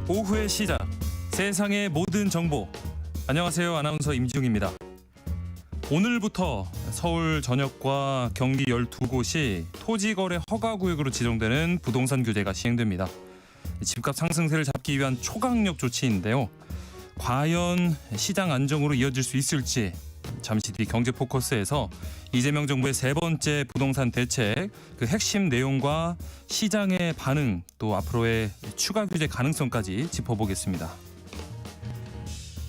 오후의 시작, 세상의 모든 정보. 안녕하세요. 아나운서 임지웅입니다. 오늘부터 서울 전역과 경기 12곳이 토지거래 허가구역으로 지정되는 부동산 규제가 시행됩니다. 집값 상승세를 잡기 위한 초강력 조치인데요. 과연 시장 안정으로 이어질 수 있을지 잠시 뒤 경제포커스에서 이재명 정부의 세 번째 부동산 대책 그 핵심 내용과 시장의 반응 또 앞으로의 추가 규제 가능성까지 짚어보겠습니다.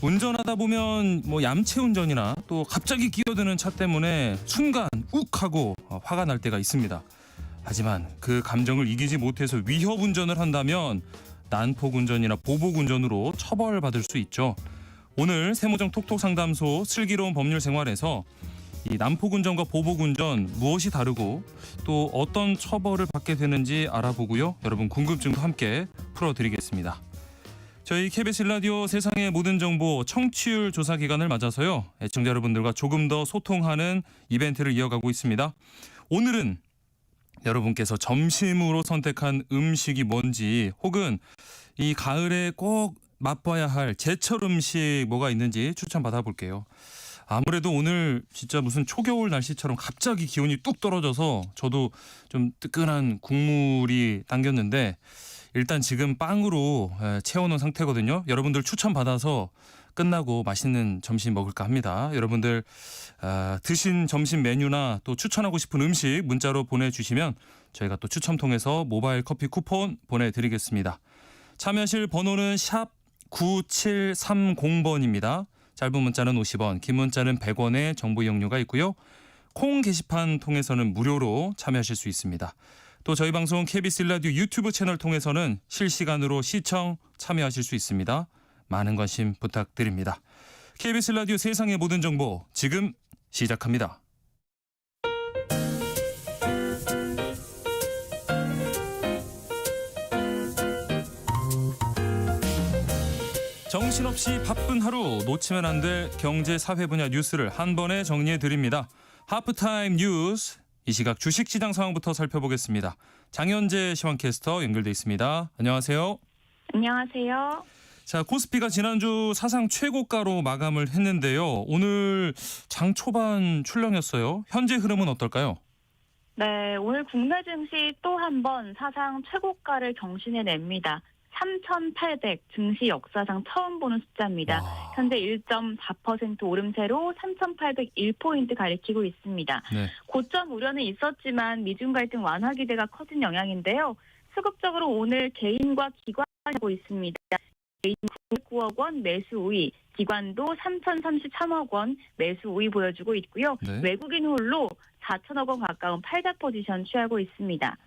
운전하다 보면 얌체 운전이나 또 갑자기 끼어드는 차 때문에 순간 욱하고 화가 날 때가 있습니다. 하지만 그 감정을 이기지 못해서 위협 운전을 한다면 난폭 운전이나 보복 운전으로 처벌받을 수 있죠. 오늘 세무정 톡톡상담소 슬기로운 법률 생활에서 이 난폭 운전과 보복 운전 무엇이 다르고 또 어떤 처벌을 받게 되는지 알아보고요. 여러분 궁금증도 함께 풀어드리겠습니다. 저희 KBS 라디오 세상의 모든 정보 청취율 조사 기간을 맞아서요. 애청자 여러분들과 조금 더 소통하는 이벤트를 이어가고 있습니다. 오늘은 여러분께서 점심으로 선택한 음식이 뭔지 혹은 이 가을에 꼭 맛봐야 할 제철 음식 뭐가 있는지 추천 받아볼게요. 아무래도 오늘 진짜 무슨 초겨울 날씨처럼 갑자기 기온이 뚝 떨어져서 저도 좀 뜨끈한 국물이 당겼는데 일단 지금 빵으로 채워놓은 상태거든요. 여러분들 추천 받아서 끝나고 맛있는 점심 먹을까 합니다. 여러분들 드신 점심 메뉴나 또 추천하고 싶은 음식 문자로 보내주시면 저희가 또 추첨 통해서 모바일 커피 쿠폰 보내드리겠습니다. 참여하실 번호는 샵 9730번입니다. 짧은 문자는 50원, 긴 문자는 100원의 정보 이용료가 있고요. 콩 게시판 통해서는 무료로 참여하실 수 있습니다. 또 저희 방송 KBS 라디오 유튜브 채널 통해서는 실시간으로 시청 참여하실 수 있습니다. 많은 관심 부탁드립니다. KBS 라디오 세상의 모든 정보 지금 시작합니다. 정신없이 바쁜 하루 놓치면 안 될 경제 사회 분야 뉴스를 한 번에 정리해 드립니다. 하프타임 뉴스. 이 시각 주식시장 상황부터 살펴보겠습니다. 장현재 시황캐스터 연결돼 있습니다. 안녕하세요. 안녕하세요. 자, 코스피가 지난주 사상 최고가로 마감을 했는데요. 오늘 장 초반 출렁였어요. 현재 흐름은 어떨까요? 네, 오늘 국내 증시 또 한 번 사상 최고가를 경신해냅니다. 3,800 증시 역사상 처음 보는 숫자입니다. 와. 현재 1.4% 오름세로 3,801포인트 가리키고 있습니다. 네. 고점 우려는 있었지만 미중 갈등 완화 기대가 커진 영향인데요. 수급적으로 오늘 개인과 기관이 하고 있습니다. 개인 909억 원 매수 우위, 기관도 3,033억 원 매수 우위 보여주고 있고요. 네. 외국인 홀로 4천억 원 가까운 팔자 포지션 취하고 있습니다.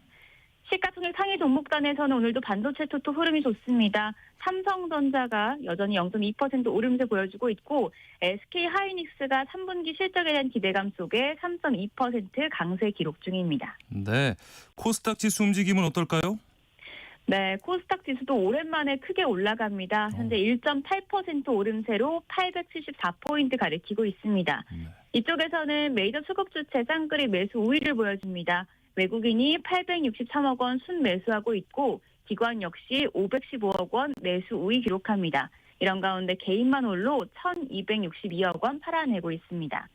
시가총액 상위 종목단에서는 오늘도 반도체 투투 흐름이 좋습니다. 삼성전자가 여전히 0.2% 오름세 보여주고 있고 SK하이닉스가 3분기 실적에 대한 기대감 속에 3.2% 강세 기록 중입니다. 네, 코스닥 지수 움직임은 어떨까요? 네, 코스닥 지수도 오랜만에 크게 올라갑니다. 현재 1.8% 오름세로 874포인트 가리키고 있습니다. 이쪽에서는 메이저 수급 주체 쌍끌이 매수 우위를 보여줍니다. 외국인이 863억 원 순매수하고 있고 기관 역시 515억 원 매수 우위 기록합니다. 이런 가운데 개인만 홀로 1,262억 원 팔아내고 있습니다.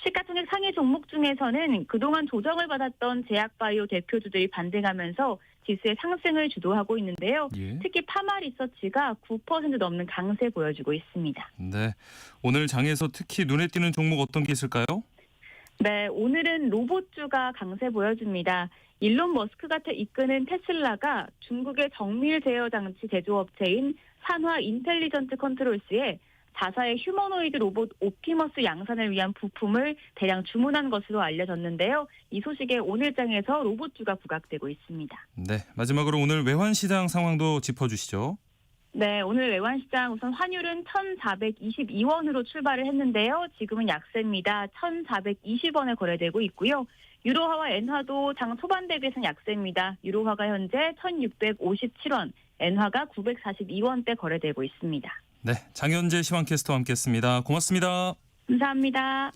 시가총액 상위 종목 중에서는 그동안 조정을 받았던 제약바이오 대표주들이 반등하면서 지수의 상승을 주도하고 있는데요. 예. 특히 파마 리서치가 9% 넘는 강세 보여주고 있습니다. 네, 오늘 장에서 특히 눈에 띄는 종목 어떤 게 있을까요? 네, 오늘은 로봇주가 강세 보여줍니다. 일론 머스크가 이끄는 테슬라가 중국의 정밀 제어 장치 제조업체인 산화 인텔리전트 컨트롤스에 자사의 휴머노이드 로봇 옵티머스 양산을 위한 부품을 대량 주문한 것으로 알려졌는데요. 이 소식에 오늘장에서 로봇주가 부각되고 있습니다. 네, 마지막으로 오늘 외환시장 상황도 짚어주시죠. 네, 오늘 외환시장 우선 환율은 1,422원으로 출발을 했는데요. 지금은 약세입니다. 1,420원에 거래되고 있고요. 유로화와 엔화도 장 초반 대비해서는 약세입니다. 유로화가 현재 1,657원, 엔화가 942원대 거래되고 있습니다. 네, 장현재 시황캐스터와 함께했습니다. 고맙습니다. 감사합니다.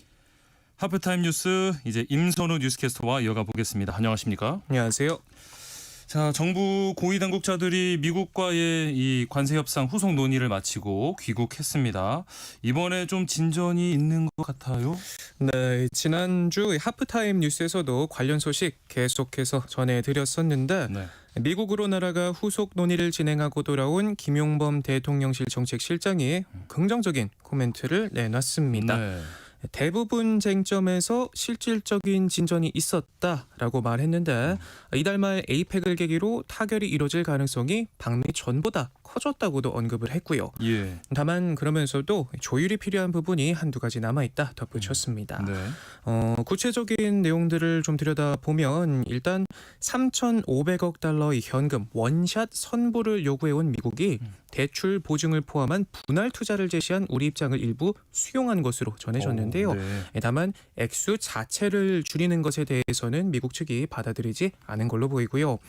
하프타임 뉴스 이제 임선우 뉴스캐스터와 이어가 보겠습니다. 안녕하십니까? 안녕하세요. 자, 정부 고위 당국자들이 미국과의 이 관세 협상 후속 논의를 마치고 귀국했습니다. 이번에 좀 진전이 있는 것 같아요. 네, 지난주 하프타임 뉴스에서도 관련 소식 계속해서 전해드렸었는데 네. 미국으로 나라가 후속 논의를 진행하고 돌아온 김용범 대통령실 정책실장이 긍정적인 코멘트를 내놨습니다. 네. 대부분 쟁점에서 실질적인 진전이 있었다라고 말했는데 이달 말 에이펙을 계기로 타결이 이뤄질 가능성이 방미 전보다 커졌다고도 언급을 했고요. 예. 다만 그러면서도 조율이 필요한 부분이 한두 가지 남아있다 덧붙였습니다. 네. 구체적인 내용들을 좀 들여다보면 일단 3,500억 달러의 현금 원샷 선불을 요구해온 미국이 대출 보증을 포함한 분할 투자를 제시한 우리 입장을 일부 수용한 것으로 전해졌는데요. 네. 다만 액수 자체를 줄이는 것에 대해서는 미국 측이 받아들이지 않은 걸로 보이고요.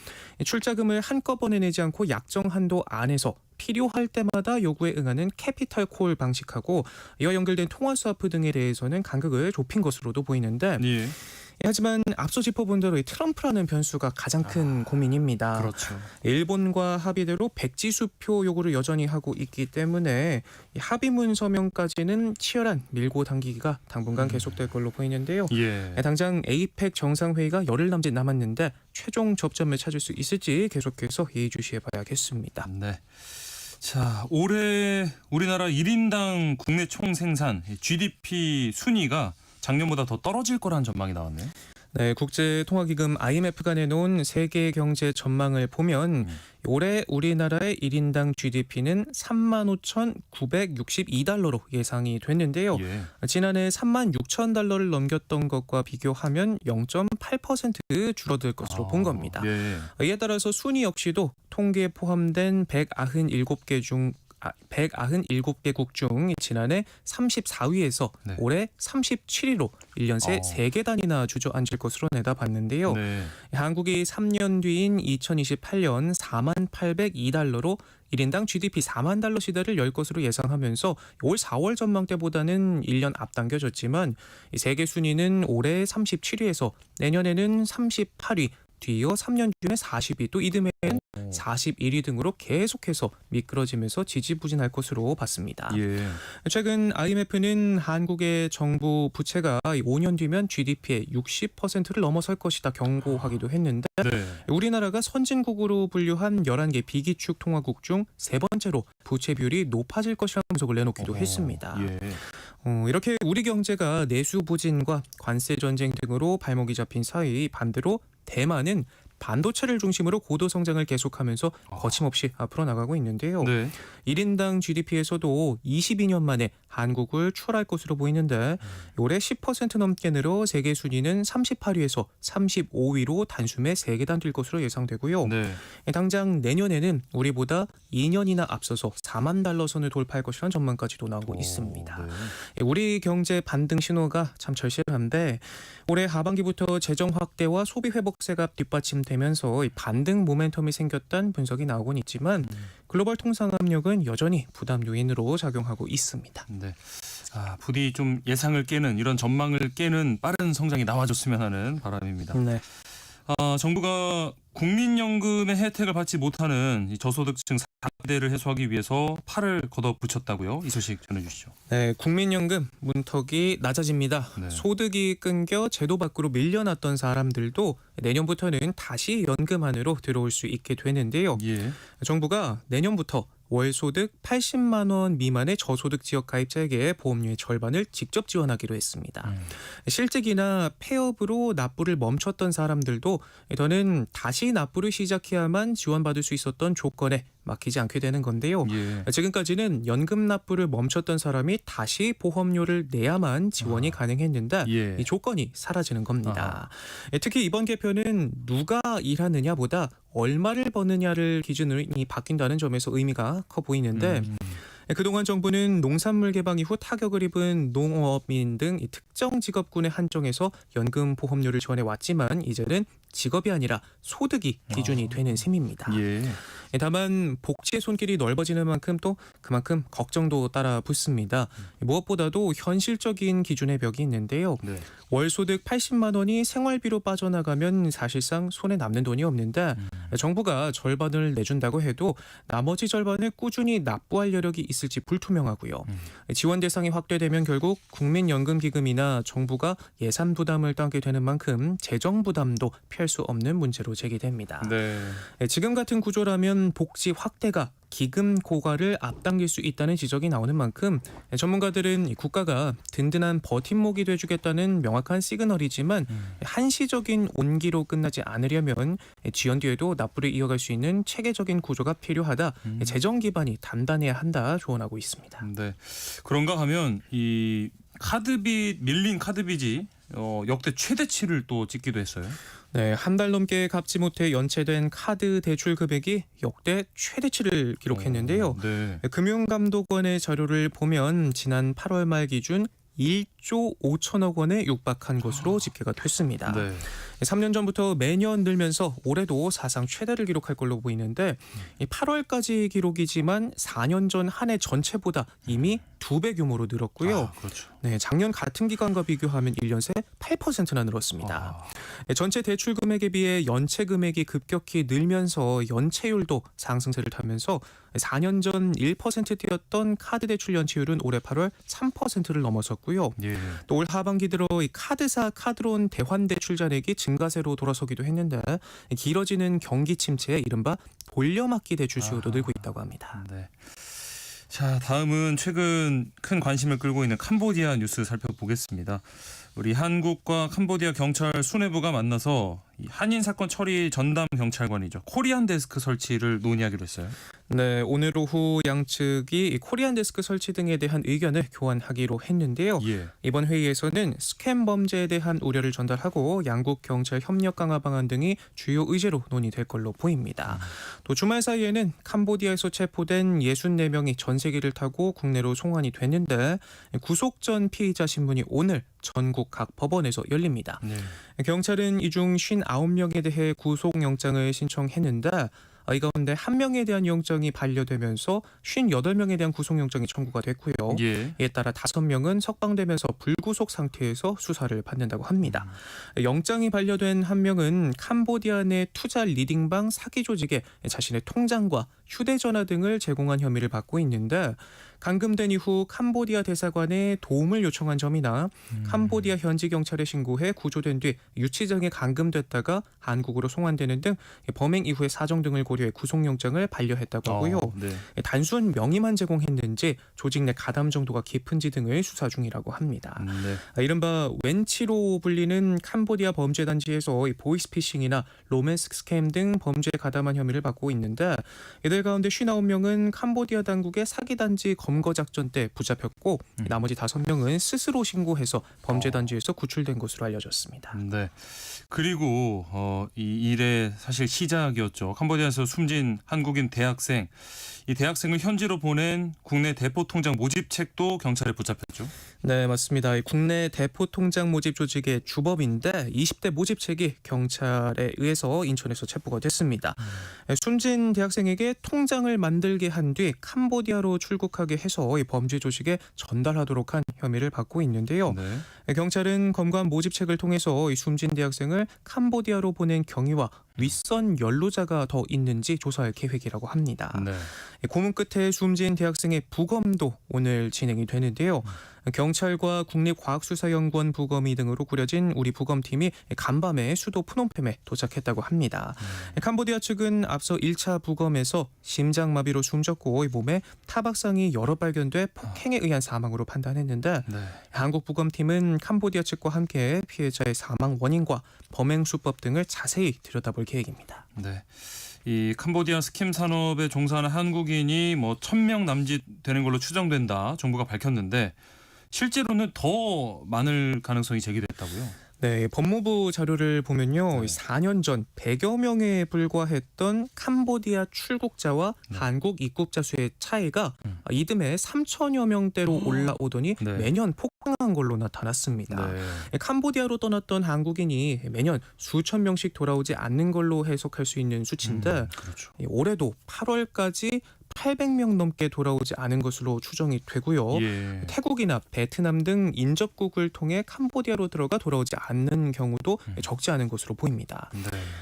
출자금을 한꺼번에 내지 않고 약정 한도 안에서 필요할 때마다 요구에 응하는 캐피털 콜 방식하고 이와 연결된 통화 스와프 등에 대해서는 간극을 좁힌 것으로도 보이는데 예. 하지만 앞서 짚어본 대로 이 트럼프라는 변수가 가장 큰 고민입니다. 그렇죠. 일본과 합의대로 백지수표 요구를 여전히 하고 있기 때문에 이 합의문 서명까지는 치열한 밀고 당기기가 당분간 계속될 걸로 보이는데요. 예. 당장 에이펙 정상회의가 열흘 남짓 남았는데 최종 접점을 찾을 수 있을지 계속해서 예의주시해 봐야겠습니다. 네. 자, 올해 우리나라 1인당 국내 총생산 GDP 순위가 작년보다 더 떨어질 거라는 전망이 나왔네요. 네, 국제통화기금 IMF가 내놓은 세계 경제 전망을 보면 올해 우리나라의 1인당 GDP는 35,962달러로 예상이 됐는데요. 예. 지난해 36,000달러를 넘겼던 것과 비교하면 0.8% 줄어들 것으로 본 겁니다. 예. 이에 따라서 순위 역시도 통계에 포함된 197개국 중 지난해 34위에서 네. 올해 37위로 1년 새 3계단이나 주저앉을 것으로 내다봤는데요. 네. 한국이 3년 뒤인 2028년 48,802달러로 1인당 GDP 4만 달러 시대를 열 것으로 예상하면서 올 4월 전망대보다는 1년 앞당겨졌지만 이 세계 순위는 올해 37위에서 내년에는 38위, 뒤이어 3년 중에 40위, 또 이듬해는 41위 등으로 계속해서 미끄러지면서 지지부진할 것으로 봤습니다. 예. 최근 IMF는 한국의 정부 부채가 5년 뒤면 GDP의 60%를 넘어설 것이다 경고하기도 했는데 네. 우리나라가 선진국으로 분류한 11개 비기축 통화국 중 세 번째로 부채 비율이 높아질 것이라는 분석을 내놓기도 했습니다. 예. 이렇게 우리 경제가 내수 부진과 관세 전쟁 등으로 발목이 잡힌 사이 반대로 대만은 반도체를 중심으로 고도 성장을 계속하면서 거침없이 앞으로 나가고 있는데요. 네. 1인당 GDP에서도 22년 만에 한국을 추월할 것으로 보이는데 올해 10% 넘게 늘어 세계 순위는 38위에서 35위로 단숨에 3계단 뛸 것으로 예상되고요. 네. 당장 내년에는 우리보다 2년이나 앞서서 4만 달러 선을 돌파할 것이라는 전망까지도 나오고 있습니다. 네. 우리 경제 반등 신호가 참 절실한데 올해 하반기부터 재정 확대와 소비 회복세가 뒷받침되면서 이 반등 모멘텀이 생겼다는 분석이 나오곤 있지만 글로벌 통상 압력은 여전히 부담 요인으로 작용하고 있습니다. 네. 부디 좀 예상을 깨는 이런 전망을 깨는 빠른 성장이 나와줬으면 하는 바람입니다. 네. 정부가 국민연금의 혜택을 받지 못하는 이 저소득층 사대를 해소하기 위해서 팔을 걷어붙였다고요? 이 소식 전해주시죠. 네, 국민연금 문턱이 낮아집니다. 네. 소득이 끊겨 제도 밖으로 밀려났던 사람들도 내년부터는 다시 연금 안으로 들어올 수 있게 되는데요. 예. 정부가 내년부터 월 소득 80만 원 미만의 저소득 지역 가입자에게 보험료의 절반을 직접 지원하기로 했습니다. 실직이나 폐업으로 납부를 멈췄던 사람들도 더는 다시 납부를 시작해야만 지원받을 수 있었던 조건에 막히지 않게 되는 건데요. 예. 지금까지는 연금 납부를 멈췄던 사람이 다시 보험료를 내야만 지원이 가능했는데 예. 이 조건이 사라지는 겁니다. 특히 이번 개편은 누가 일하느냐보다 얼마를 버느냐를 기준으로 바뀐다는 점에서 의미가 커 보이는데 그동안 정부는 농산물 개방 이후 타격을 입은 농업인 등 이 특정 직업군에 한정해서 연금 보험료를 지원해 왔지만 이제는 직업이 아니라 소득이 기준이 되는 셈입니다. 예. 다만 복지의 손길이 넓어지는 만큼 또 그만큼 걱정도 따라 붙습니다. 무엇보다도 현실적인 기준의 벽이 있는데요. 네. 월소득 80만 원이 생활비로 빠져나가면 사실상 손에 남는 돈이 없는데 정부가 절반을 내준다고 해도 나머지 절반을 꾸준히 납부할 여력이 있을지 불투명하고요. 지원 대상이 확대되면 결국 국민연금기금이나 정부가 예산 부담을 떠안게 되는 만큼 재정 부담도 피할 수 없는 문제로 제기됩니다. 네. 지금 같은 구조라면 복지 확대가 기금 고갈을 앞당길 수 있다는 지적이 나오는 만큼 전문가들은 이 국가가 든든한 버팀목이 돼주겠다는 명확한 시그널이지만 한시적인 온기로 끝나지 않으려면 지연 뒤에도 납부를 이어갈 수 있는 체계적인 구조가 필요하다. 재정 기반이 단단해야 한다 조언하고 있습니다. 네. 그런가 하면 이 카드빚 밀린 카드빚이 역대 최대치를 또 찍기도 했어요. 네, 한 달 넘게 갚지 못해 연체된 카드 대출 금액이 역대 최대치를 기록했는데요. 네. 금융감독원의 자료를 보면 지난 8월 말 기준 1조 5천억 원에 육박한 것으로 집계가 됐습니다. 네. 3년 전부터 매년 늘면서 올해도 사상 최대를 기록할 걸로 보이는데 8월까지 기록이지만 4년 전 한 해 전체보다 이미 2배 규모로 늘었고요. 그렇죠. 네, 작년 같은 기간과 비교하면 1년 새 8%나 늘었습니다. 전체 대출 금액에 비해 연체 금액이 급격히 늘면서 연체율도 상승세를 타면서 4년 전 1%대였던 카드 대출 연체율은 올해 8월 3%를 넘어섰고요. 예. 또 올 하반기 들어 이 카드사 카드론 대환 대출 잔액이 증가세로 돌아서기도 했는데 길어지는 경기 침체에 이른바 돌려막기 대출 수요도 늘고 있다고 합니다. 네. 자, 다음은 최근 큰 관심을 끌고 있는 캄보디아 뉴스 살펴보겠습니다. 우리 한국과 캄보디아 경찰 수뇌부가 만나서 이 한인 사건 처리 전담 경찰관이죠. 코리안 데스크 설치를 논의하기로 했어요. 네, 오늘 오후 양측이 이 코리안 데스크 설치 등에 대한 의견을 교환하기로 했는데요. 예. 이번 회의에서는 스캠 범죄에 대한 우려를 전달하고 양국 경찰 협력 강화 방안 등이 주요 의제로 논의될 걸로 보입니다. 또 주말 사이에는 캄보디아에서 체포된 64명이 전세기를 타고 국내로 송환이 됐는데 구속 전 피의자 신문이 오늘 전국 각 법원에서 열립니다. 네. 경찰은 이 중 59명에 대해 구속영장을 신청했는데 이 가운데 1명에 대한 영장이 반려되면서 58명에 대한 구속영장이 청구가 됐고요. 예. 이에 따라 5명은 석방되면서 불구속 상태에서 수사를 받는다고 합니다. 영장이 반려된 1명은 캄보디아 내 투자 리딩방 사기 조직에 자신의 통장과 휴대전화 등을 제공한 혐의를 받고 있는데 감금된 이후 캄보디아 대사관에 도움을 요청한 점이나 캄보디아 현지 경찰에 신고해 구조된 뒤 유치장에 감금됐다가 한국으로 송환되는 등 범행 이후의 사정 등을 고려해 구속영장을 반려했다고 하고요. 네. 단순 명의만 제공했는지 조직 내 가담 정도가 깊은지 등을 수사 중이라고 합니다. 네. 이른바 웬치로 불리는 캄보디아 범죄단지에서 보이스피싱이나 로맨스 스캠 등 범죄에 가담한 혐의를 받고 있는데 이들 가운데 59명은 캄보디아 당국의 사기단지 검거 작전 때 붙잡혔고 나머지 5명은 스스로 신고해서 범죄단지에서 구출된 것으로 알려졌습니다. 네. 그리고 이 일의 사실 시작이었죠. 캄보디아에서 숨진 한국인 대학생. 이 대학생을 현지로 보낸 국내 대포 통장 모집책도 경찰에 붙잡혔죠. 네, 맞습니다. 국내 대포 통장 모집 조직의 주범인데 20대 모집책이 경찰에 의해서 인천에서 체포가 됐습니다. 숨진 대학생에게 통장을 만들게 한 뒤 캄보디아로 출국하게 해서 이 범죄 조직에 전달하도록 한 혐의를 받고 있는데요. 네. 경찰은 검거한 모집책을 통해서 이 숨진 대학생을 캄보디아로 보낸 경위와 윗선 연루자가 더 있는지 조사할 계획이라고 합니다. 네. 고문 끝에 숨진 대학생의 부검도 오늘 진행이 되는데요. 경찰과 국립과학수사연구원 부검이 등으로 꾸려진 우리 부검팀이 간밤에 수도 프놈펜에 도착했다고 합니다. 캄보디아 측은 앞서 1차 부검에서 심장마비로 숨졌고 몸에 타박상이 여러 발견돼 폭행에 의한 사망으로 판단했는데 네. 한국 부검팀은 캄보디아 측과 함께 피해자의 사망 원인과 범행 수법 등을 자세히 들여다볼 계획입니다. 네. 이 캄보디아 스캠 산업에 종사하는 한국인이 1,000명 남짓 되는 걸로 추정된다. 정부가 밝혔는데 실제로는 더 많을 가능성이 제기됐다고요. 네, 법무부 자료를 보면요. 네. 4년 전 100여 명에 불과했던 캄보디아 출국자와 네. 한국 입국자 수의 차이가 이듬해 3천여 명대로 올라오더니 네. 매년 폭증한 걸로 나타났습니다. 네. 캄보디아로 떠났던 한국인이 매년 수천 명씩 돌아오지 않는 걸로 해석할 수 있는 수치인데 그렇죠. 올해도 8월까지 800명 넘게 돌아오지 않은 것으로 추정이 되고요. 예. 태국이나 베트남 등 인접국을 통해 캄보디아로 들어가 돌아오지 않는 경우도 적지 않은 것으로 보입니다. 네.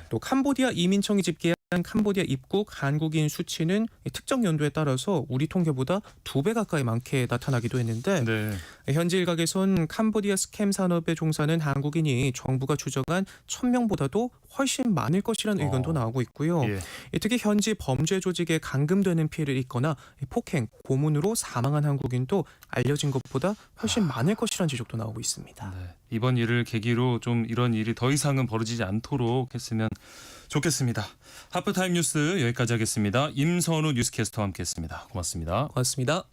또 캄보디아 이민청이 집계한 캄보디아 입국 한국인 수치는 특정 연도에 따라서 우리 통계보다 2배 가까이 많게 나타나기도 했는데 네. 현지 일각에선 캄보디아 스캠 산업에 종사하는 한국인이 정부가 추정한 1,000명보다도 훨씬 많을 것이라는 의견도 나오고 있고요. 예. 특히 현지 범죄 조직에 감금되는 피해를 입거나 폭행, 고문으로 사망한 한국인도 알려진 것보다 훨씬 많을 것이라는 지적도 나오고 있습니다. 네. 이번 일을 계기로 좀 이런 일이 더 이상은 벌어지지 않도록 했으면 좋겠습니다. 하프타임 뉴스 여기까지 하겠습니다. 임선우 뉴스캐스터와 함께했습니다. 고맙습니다. 고맙습니다.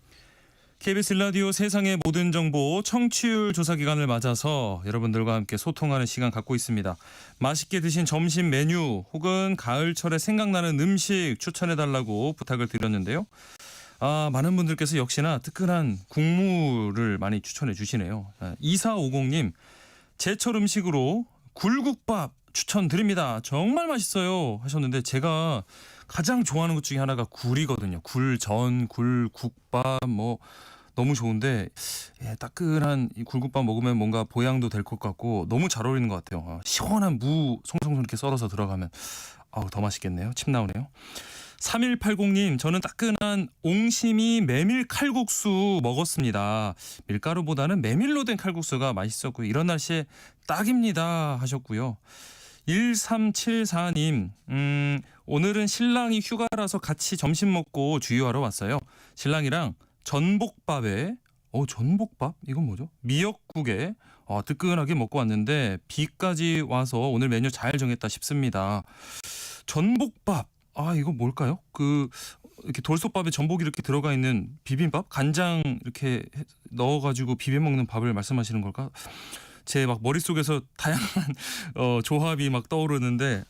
KBS 라디오 세상의 모든 정보 청취율 조사 기간을 맞아서 여러분들과 함께 소통하는 시간 갖고 있습니다. 맛있게 드신 점심 메뉴 혹은 가을철에 생각나는 음식 추천해달라고 부탁을 드렸는데요. 많은 분들께서 역시나 뜨끈한 국물을 많이 추천해 주시네요. 2450님, 제철 음식으로 굴국밥 추천드립니다. 정말 맛있어요 하셨는데 제가 가장 좋아하는 것 중에 하나가 굴이거든요. 굴전, 굴국밥 뭐 너무 좋은데 따끈한 이 굴국밥 먹으면 뭔가 보양도 될 것 같고 너무 잘 어울리는 것 같아요. 시원한 무 송송송 이렇게 썰어서 들어가면 더 맛있겠네요. 침 나오네요. 3180님, 저는 따끈한 옹심이 메밀 칼국수 먹었습니다. 밀가루보다는 메밀로 된 칼국수가 맛있었고요. 이런 날씨에 딱입니다 하셨고요. 1374님, 오늘은 신랑이 휴가라서 같이 점심 먹고 주유하러 왔어요. 신랑이랑 전복밥에 전복밥? 이건 뭐죠? 미역국에 뜨끈하게 먹고 왔는데 비까지 와서 오늘 메뉴 잘 정했다 싶습니다. 전복밥, 이거 뭘까요? 이렇게 돌솥밥에 전복이 이렇게 들어가 있는 비빔밥? 간장 이렇게 넣어가지고 비벼 먹는 밥을 말씀하시는 걸까? 제 막 머릿속에서 다양한 조합이 막 떠오르는데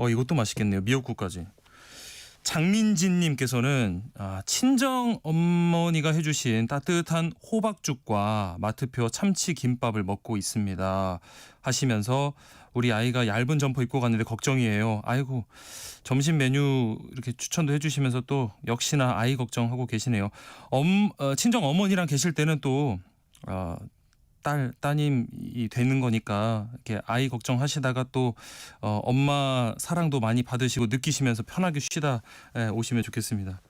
이것도 맛있겠네요. 미역국까지. 장민진님께서는 친정 어머니가 해주신 따뜻한 호박죽과 마트표 참치김밥을 먹고 있습니다 하시면서 우리 아이가 얇은 점퍼 입고 갔는데 걱정이에요. 아이고, 점심 메뉴 이렇게 추천도 해주시면서 또 역시나 아이 걱정하고 계시네요. 친정 어머니랑 계실 때는 또 따님이 되는 거니까 이렇게 아이 걱정하시다가 또 엄마 사랑도 많이 받으시고 느끼시면서 편하게 쉬다 오시면 좋겠습니다.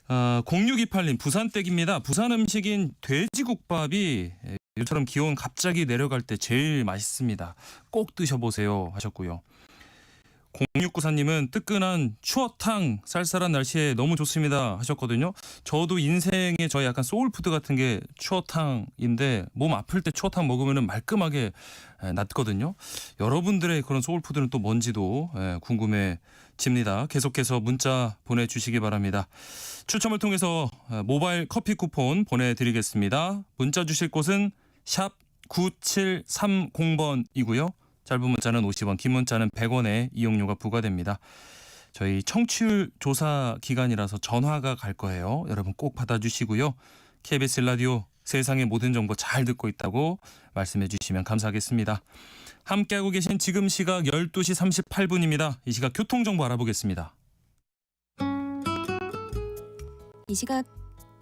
0628님, 부산댁입니다. 부산 음식인 돼지국밥이 요처럼 기온 갑자기 내려갈 때 제일 맛있습니다. 꼭 드셔보세요 하셨고요. 0694님은 뜨끈한 추어탕 쌀쌀한 날씨에 너무 좋습니다 하셨거든요. 저도 인생에 저희 약간 소울푸드 같은 게 추어탕인데 몸 아플 때 추어탕 먹으면 말끔하게 낫거든요. 여러분들의 그런 소울푸드는 또 뭔지도 궁금해집니다. 계속해서 문자 보내주시기 바랍니다. 추첨을 통해서 모바일 커피 쿠폰 보내드리겠습니다. 문자 주실 곳은 샵 9730번이고요. 짧은 문자는 50원, 긴 문자는 100원의 이용료가 부과됩니다. 저희 청취율 조사 기간이라서 전화가 갈 거예요. 여러분 꼭 받아주시고요. KBS 라디오 세상의 모든 정보 잘 듣고 있다고 말씀해 주시면 감사하겠습니다. 함께하고 계신 지금 시각 12시 38분입니다. 이 시각 교통정보 알아보겠습니다.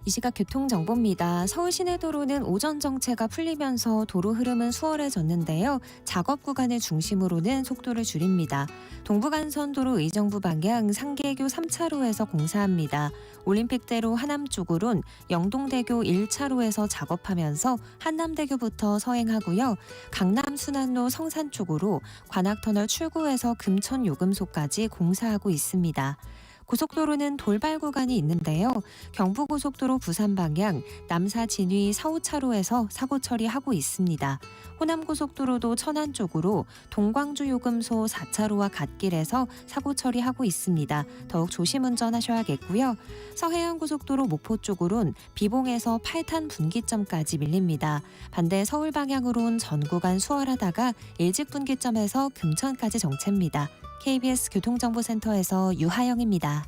이 시각 교통정보입니다. 서울 시내도로는 오전 정체가 풀리면서 도로 흐름은 수월해졌는데요. 작업 구간을 중심으로는 속도를 줄입니다. 동부간선도로 의정부 방향 상계교 3차로에서 공사합니다. 올림픽대로 하남 쪽으론 영동대교 1차로에서 작업하면서 한남대교부터 서행하고요. 강남 순환로 성산 쪽으로 관악터널 출구에서 금천요금소까지 공사하고 있습니다. 고속도로는 돌발 구간이 있는데요. 경부고속도로 부산 방향 남사 진위 서우차로에서 사고 처리하고 있습니다. 호남고속도로도 천안 쪽으로 동광주 요금소 4차로와 갓길에서 사고 처리하고 있습니다. 더욱 조심 운전하셔야겠고요. 서해안고속도로 목포 쪽으론 비봉에서 8탄 분기점까지 밀립니다. 반대 서울 방향으론 전 구간 수월하다가 일직 분기점에서 금천까지 정체입니다. KBS 교통정보센터에서 유하영입니다.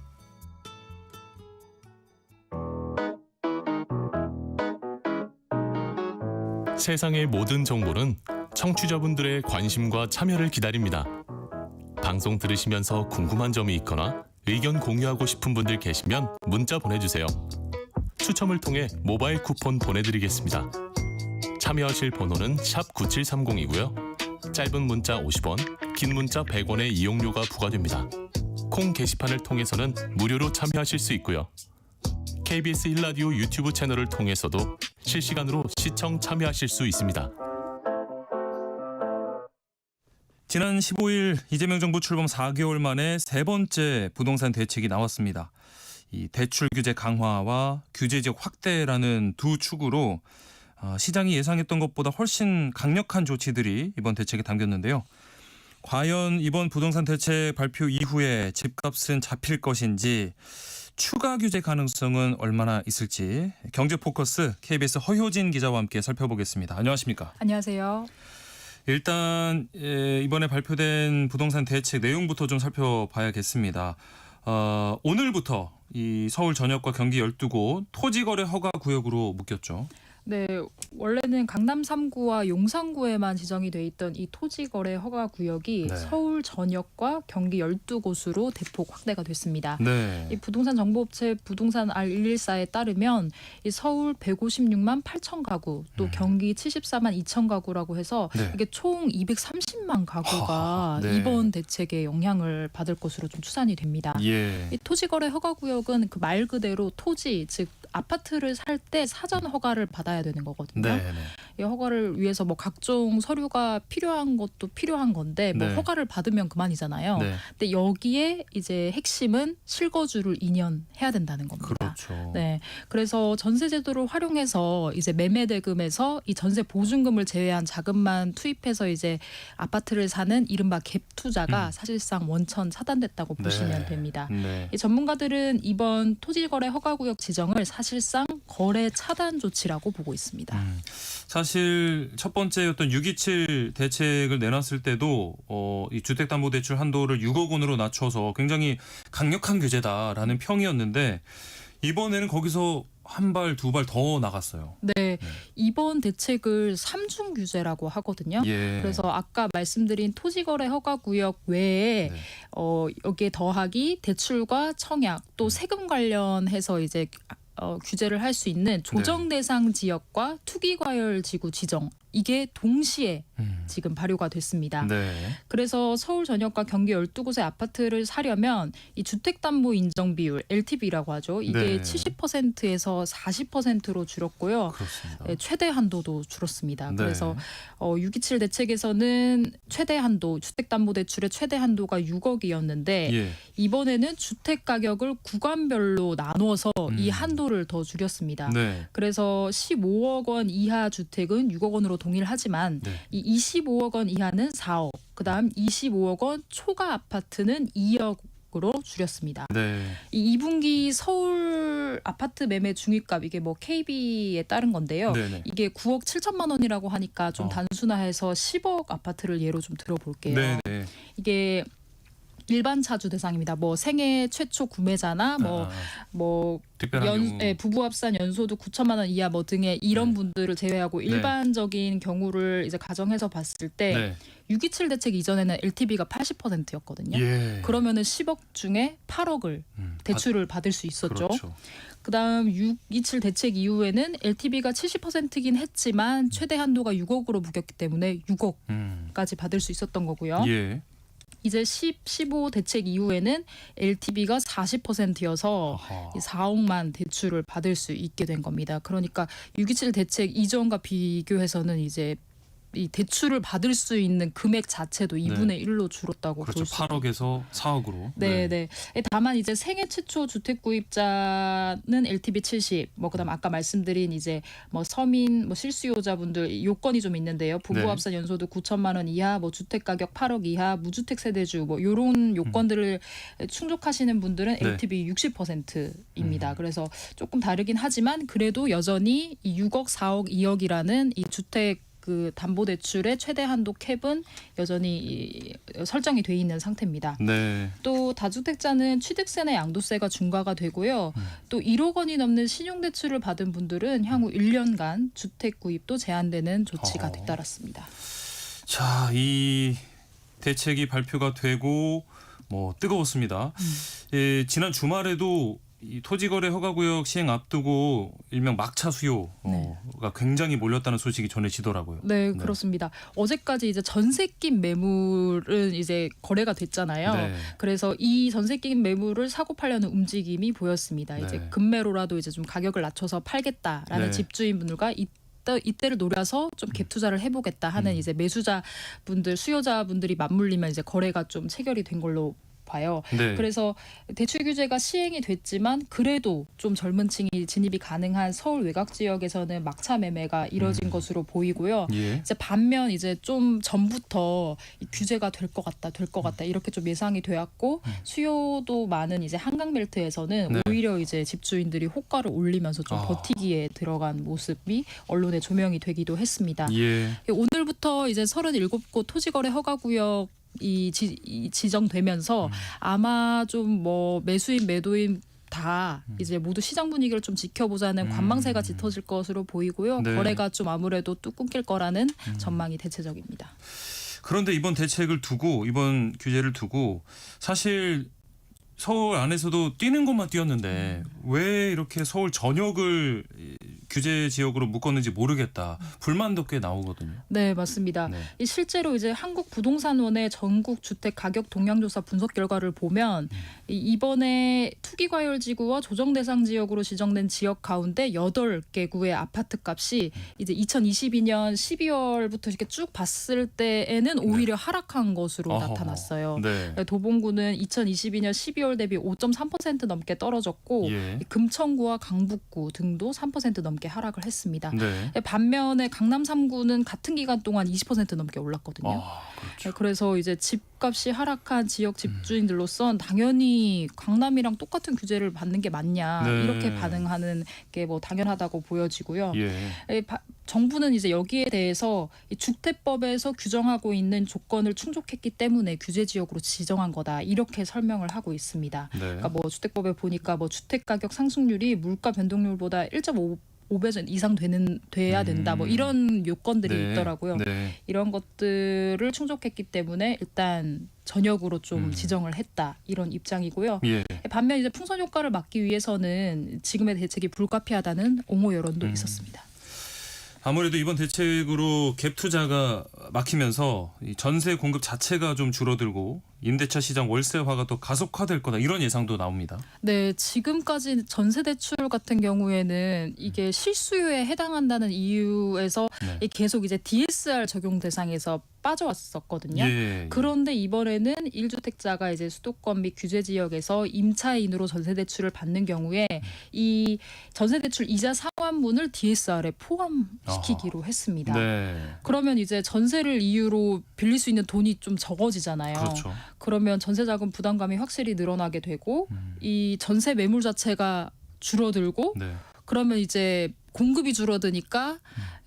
세상의 모든 정보는 청취자분들의 관심과 참여를 기다립니다. 방송 들으시면서 궁금한 점이 있거나 의견 공유하고 싶은 분들 계시면 문자 보내주세요. 추첨을 통해 모바일 쿠폰 보내드리겠습니다. 참여하실 번호는 샵 9730이고요. 짧은 문자 50원, 긴 문자 100원의 이용료가 부과됩니다. 콩 게시판을 통해서는 무료로 참여하실 수 있고요. KBS 1라디오 유튜브 채널을 통해서도 실시간으로 시청 참여하실 수 있습니다. 지난 15일 이재명 정부 출범 4개월 만에 세 번째 부동산 대책이 나왔습니다. 이 대출 규제 강화와 규제 지역 확대라는 두 축으로 시장이 예상했던 것보다 훨씬 강력한 조치들이 이번 대책에 담겼는데요. 과연 이번 부동산 대책 발표 이후에 집값은 잡힐 것인지 추가 규제 가능성은 얼마나 있을지 경제포커스 KBS 허효진 기자와 함께 살펴보겠습니다. 안녕하십니까? 안녕하세요. 일단 이번에 발표된 부동산 대책 내용부터 좀 살펴봐야겠습니다. 오늘부터 이 서울 전역과 경기 12곳 토지거래 허가 구역으로 묶였죠. 네, 원래는 강남 3구와 용산구에만 지정이 돼 있던 이 토지거래 허가 구역이 네. 서울 전역과 경기 12곳으로 대폭 확대가 됐습니다. 네. 이 부동산 정보업체 부동산 R114에 따르면 이 서울 156만 8천 가구, 또 경기 74만 2천 가구라고 해서 네. 이게 총 230만 가구가 네. 이번 대책에 영향을 받을 것으로 좀 추산이 됩니다. 예. 이 토지거래 허가구역은 그 말 그대로 토지, 즉 아파트를 살 때 사전 허가를 받아야 되는 거거든요. 네. 이 허가를 위해서 뭐 각종 서류가 필요한 것도 필요한 건데 뭐 네. 허가를 받으면 그만이잖아요. 네. 근데 여기에 이제 핵심은 실거주를 2년 해야 된다는 겁니다. 그렇죠. 네, 그래서 전세 제도를 활용해서 이제 매매 대금에서 이 전세 보증금을 제외한 자금만 투입해서 이제 아파트를 사는 이른바 갭 투자가 사실상 원천 차단됐다고 보시면 됩니다. 네. 이 전문가들은 이번 토지거래 허가구역 지정을 사실상 거래 차단 조치라고 보고 있습니다. 사실 첫 번째였던 627 대책을 내놨을 때도 이 주택담보대출 한도를 6억 원으로 낮춰서 굉장히 강력한 규제다라는 평이었는데 이번에는 거기서 한 발, 두 발 더 나갔어요. 네, 이번 대책을 삼중 규제라고 하거든요. 예. 그래서 아까 말씀드린 토지거래 허가구역 외에 네. 여기에 더하기 대출과 청약 또 세금 관련해서 이제 규제를 할 수 있는 조정 대상 지역과 투기 과열 지구 지정 이게 동시에 지금 발효가 됐습니다. 네. 그래서 서울 전역과 경기 12곳의 아파트를 사려면 이 주택담보 인정 비율 LTV라고 하죠. 이게 네. 70%에서 40%로 줄었고요. 그렇습니다. 네, 최대 한도도 줄었습니다. 네. 그래서 627 대책에서는 최대 한도, 주택담보대출의 최대 한도가 6억이었는데 예. 이번에는 주택 가격을 구간별로 나눠서 이 한도를 더 줄였습니다. 네. 그래서 15억 원 이하 주택은 6억 원으로 동일하지만 네. 이 25억 원 이하는 4억, 그다음 25억 원 초과 아파트는 2억으로 줄였습니다. 네. 이 2분기 서울 아파트 매매 중위값 이게 뭐 KB에 따른 건데요. 네네. 이게 9억 7천만 원이라고 하니까 좀 단순화해서 10억 아파트를 예로 좀 들어볼게요. 네. 이게 일반 차주 대상입니다. 뭐 생애 최초 구매자나 뭐 특별한 경우. 부부 합산 연소득 9천만 원 이하 뭐 등의 이런 네. 분들을 제외하고 네. 일반적인 경우를 이제 가정해서 봤을 때 네. 627 대책 이전에는 LTV가 80%였거든요. 예. 그러면은 10억 중에 8억을 대출을 받을 수 있었죠. 그렇죠. 그다음 627 대책 이후에는 LTV가 70%긴 했지만 최대 한도가 6억으로 묶였기 때문에 6억까지 받을 수 있었던 거고요. 예. 이제 15 대책 이후에는 LTV가 40%여서 4억만 대출을 받을 수 있게 된 겁니다. 그러니까 627 대책 이전과 비교해서는 이제 이 대출을 받을 수 있는 금액 자체도 2분의 1로 줄었다고 그렇죠. 볼 수. 8억에서 4억으로. 네, 네. 다만 이제 생애 최초 주택 구입자는 LTV 70, 뭐 그다음 아까 말씀드린 이제 뭐 서민, 뭐 실수요자분들 요건이 좀 있는데요. 부부 네. 합산 연소득 9천만 원 이하, 뭐 주택 가격 8억 이하, 무주택 세대주 뭐 요런 요건들을 충족하시는 분들은 네. LTV 60%입니다. 그래서 조금 다르긴 하지만 그래도 여전히 이 6억, 4억, 2억이라는 이 주택 그 담보대출의 최대 한도 캡은 여전히 설정이 돼 있는 상태입니다. 네. 또 다주택자는 취득세나 양도세가 중과가 되고요. 또 1억 원이 넘는 신용대출을 받은 분들은 향후 1년간 주택 구입도 제한되는 조치가 뒤따랐습니다. 자, 이 대책이 발표가 되고 뭐 뜨거웠습니다. 예, 지난 주말에도 이 토지거래 허가구역 시행 앞두고 일명 막차 수요가 굉장히 몰렸다는 소식이 전해지더라고요. 네, 그렇습니다. 어제까지 이제 전세 낀 매물은 이제 거래가 됐잖아요. 네. 그래서 이 전세 낀 매물을 사고 팔려는 움직임이 보였습니다. 네. 이제 금매로라도 이제 좀 가격을 낮춰서 팔겠다라는 네. 집주인분들과 이때를 노려서 좀 갭 투자를 해보겠다 하는 이제 매수자분들, 수요자분들이 맞물리면 이제 거래가 좀 체결이 된 걸로 봐요. 네. 그래서 대출 규제가 시행이 됐지만 그래도 좀 젊은 층이 진입이 가능한 서울 외곽 지역에서는 막차 매매가 이뤄진 것으로 보이고요. 예. 이제 반면 이제 좀 전부터 이 규제가 될 것 같다 이렇게 좀 예상이 되었고 수요도 많은 이제 한강 벨트에서는 네. 오히려 이제 집주인들이 호가를 올리면서 좀 버티기에 들어간 모습이 언론에 조명이 되기도 했습니다. 예. 오늘부터 이제 37곳 토지거래 허가구역 이 지정되면서 아마 좀 뭐 매수인 매도인 다 이제 모두 시장 분위기를 좀 지켜보자는 관망세가 짙어질 것으로 보이고요. 네. 거래가 좀 아무래도 뚝 끊길 거라는 전망이 대체적입니다. 그런데 이번 대책을 두고 이번 규제를 두고 사실 서울 안에서도 뛰는 것만 뛰었는데 왜 이렇게 서울 전역을 규제 지역으로 묶었는지 모르겠다. 불만도 꽤 나오거든요. 네, 맞습니다. 네. 이 실제로 이제 한국부동산원의 전국 주택 가격 동향조사 분석 결과를 보면 이번에 투기과열지구와 조정대상 지역으로 지정된 지역 가운데 8개구의 아파트 값이 이제 2022년 12월부터 이렇게 쭉 봤을 때에는 오히려 하락한 것으로 어허허. 나타났어요. 네. 도봉구는 2022년 12월 대비 5.3% 넘게 떨어졌고 예. 금천구와 강북구 등도 3% 넘게 하락을 했습니다. 네. 반면에 강남 3구는 같은 기간 동안 20% 넘게 올랐거든요. 그렇죠. 그래서 이제 집값이 하락한 지역 집주인들로선 당연히 강남이랑 똑같은 규제를 받는 게 맞냐 네. 이렇게 반응하는 게 뭐 당연하다고 보여지고요. 예. 정부는 이제 여기에 대해서 이 주택법에서 규정하고 있는 조건을 충족했기 때문에 규제 지역으로 지정한 거다 이렇게 설명을 하고 있습니다. 네. 그러니까 뭐 주택법에 보니까 뭐 주택 가격 상승률이 물가 변동률보다 1.5배 이상 돼야 된다. 뭐 이런 요건들이 네. 있더라고요. 네. 이런 것들을 충족했기 때문에 일단 전역으로 좀 지정을 했다 이런 입장이고요. 예. 반면 이제 풍선 효과를 막기 위해서는 지금의 대책이 불가피하다는 옹호 여론도 있었습니다. 아무래도 이번 대책으로 갭 투자가 막히면서 이 전세 공급 자체가 좀 줄어들고 임대차 시장 월세화가 또 가속화될 거다 이런 예상도 나옵니다. 네, 지금까지 전세 대출 같은 경우에는 이게 실수요에 해당한다는 이유에서 네. 계속 이제 DSR 적용 대상에서 빠져왔었거든요. 예. 그런데 이번에는 1주택자가 이제 수도권 및 규제 지역에서 임차인으로 전세 대출을 받는 경우에 이 전세 대출 이자 상환분을 DSR에 포함시키기로 했습니다. 네. 그러면 이제 전세를 이유로 빌릴 수 있는 돈이 좀 적어지잖아요. 그렇죠. 그러면 전세자금 부담감이 확실히 늘어나게 되고 이 전세 매물 자체가 줄어들고 네. 그러면 이제 공급이 줄어드니까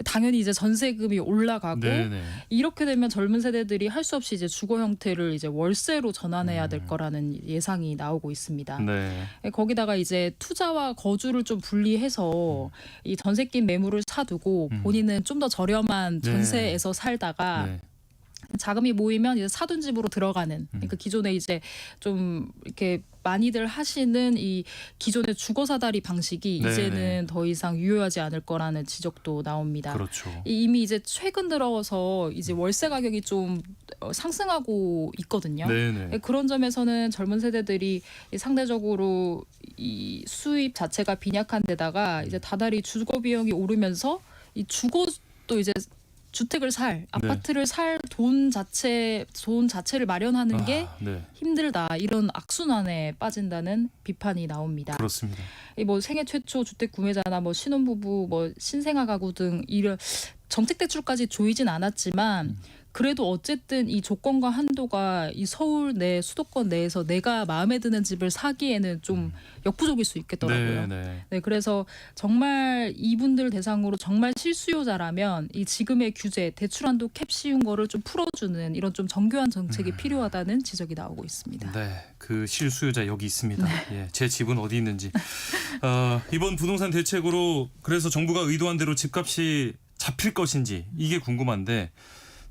당연히 이제 전세금이 올라가고 네. 이렇게 되면 젊은 세대들이 할 수 없이 이제 주거 형태를 이제 월세로 전환해야 될 거라는 예상이 나오고 있습니다. 네. 거기다가 이제 투자와 거주를 좀 분리해서 이 전세 낀 매물을 사두고 본인은 좀 더 저렴한 네. 전세에서 살다가 네. 자금이 모이면 이제 사둔 집으로 들어가는 그러니까 기존에 이제 좀 이렇게 많이들 하시는 이 기존의 주거 사다리 방식이 네. 이제는 더 이상 유효하지 않을 거라는 지적도 나옵니다. 그렇죠. 이미 이제 최근 들어서 이제 월세 가격이 좀 상승하고 있거든요. 네네. 그런 점에서는 젊은 세대들이 상대적으로 이 수입 자체가 빈약한 데다가 이제 다달이 주거 비용이 오르면서 이 주거도 이제 주택을 아파트를 살 돈 자체를 마련하는 게 네. 힘들다, 이런 악순환에 빠진다는 비판이 나옵니다. 그렇습니다. 뭐 생애 최초 주택 구매자나 뭐 신혼부부, 뭐 신생아 가구 등 이런 정책 대출까지 조이진 않았지만 그래도 어쨌든 이 조건과 한도가 이 서울 내 수도권 내에서 내가 마음에 드는 집을 사기에는 좀 역부족일 수 있겠더라고요. 네, 그래서 정말 이분들 대상으로 정말 실수요자라면 이 지금의 규제, 대출 한도 캡 씌운 거를 좀 풀어주는 이런 좀 정교한 정책이 필요하다는 지적이 나오고 있습니다. 네, 그 실수요자 여기 있습니다. 예, 제 집은 어디 있는지. 이번 부동산 대책으로 그래서 정부가 의도한 대로 집값이 잡힐 것인지 이게 궁금한데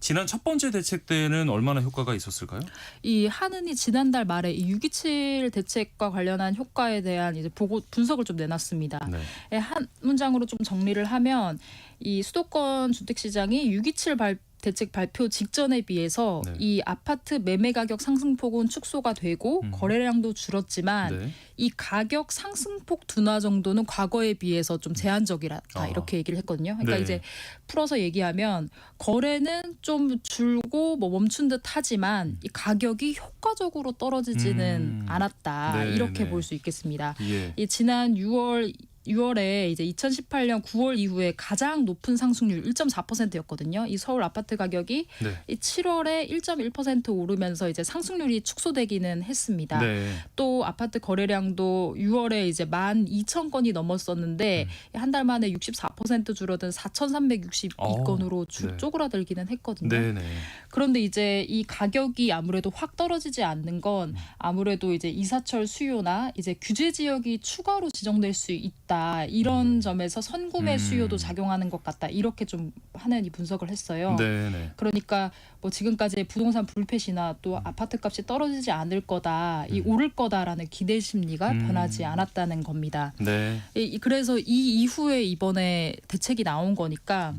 지난 첫 번째 대책 때는 얼마나 효과가 있었을까요? 이 한은이 지난달 말에 이 6.27 대책과 관련한 효과에 대한 이제 분석을 좀 내놨습니다. 네. 한 문장으로 좀 정리를 하면 이 수도권 주택 시장이 6.27 대책 발표 직전에 비해서 네. 이 아파트 매매 가격 상승폭은 축소가 되고 거래량도 줄었지만 네. 이 가격 상승폭 둔화 정도는 과거에 비해서 좀 제한적이다, 이렇게 얘기를 했거든요. 그러니까 네. 이제 풀어서 얘기하면 거래는 좀 줄고 뭐 멈춘 듯 하지만 이 가격이 효과적으로 떨어지지는 않았다, 네, 이렇게 네. 볼 수 있겠습니다. 예. 이 지난 6월에 이제 2018년 9월 이후에 가장 높은 상승률 1.4%였거든요. 이 서울 아파트 가격이 네. 이 7월에 1.1% 오르면서 이제 상승률이 축소되기는 했습니다. 네. 또 아파트 거래량도 6월에 이제 12,000건이 넘었었는데 한 달 만에 64% 줄어든 4,362건으로 네. 쪼그라들기는 했거든요. 네, 네. 그런데 이제 이 가격이 아무래도 확 떨어지지 않는 건 아무래도 이제 이사철 수요나 이제 규제 지역이 추가로 지정될 수 있다, 이런 점에서 선구매 수요도 작용하는 것 같다, 이렇게 좀 하는 이 분석을 했어요. 네, 네. 그러니까 뭐 지금까지 부동산 불패시나 또 아파트 값이 떨어지지 않을 거다, 이 오를 거다라는 기대 심리가 변하지 않았다는 겁니다. 네. 그래서 이 이후에 이번에 대책이 나온 거니까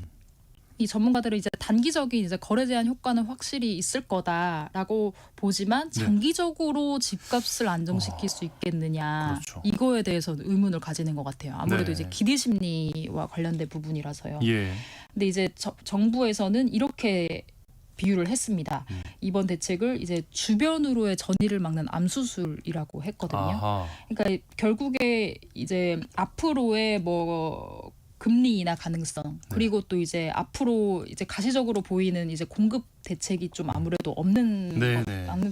이 전문가들은 이제 단기적인 이제 거래 제한 효과는 확실히 있을 거다라고 보지만 장기적으로 집값을 안정시킬 수 있겠느냐, 그렇죠. 이거에 대해서는 의문을 가지는 것 같아요. 아무래도 네. 이제 기대 심리와 관련된 부분이라서요. 예. 근데 이제 정부에서는 이렇게 비유를 했습니다. 이번 대책을 이제 주변으로의 전이를 막는 암수술이라고 했거든요. 아하. 그러니까 결국에 이제 앞으로의 뭐 금리 인하 가능성, 그리고 또 이제 앞으로 이제 가시적으로 보이는 이제 공급 대책이 좀 아무래도 없는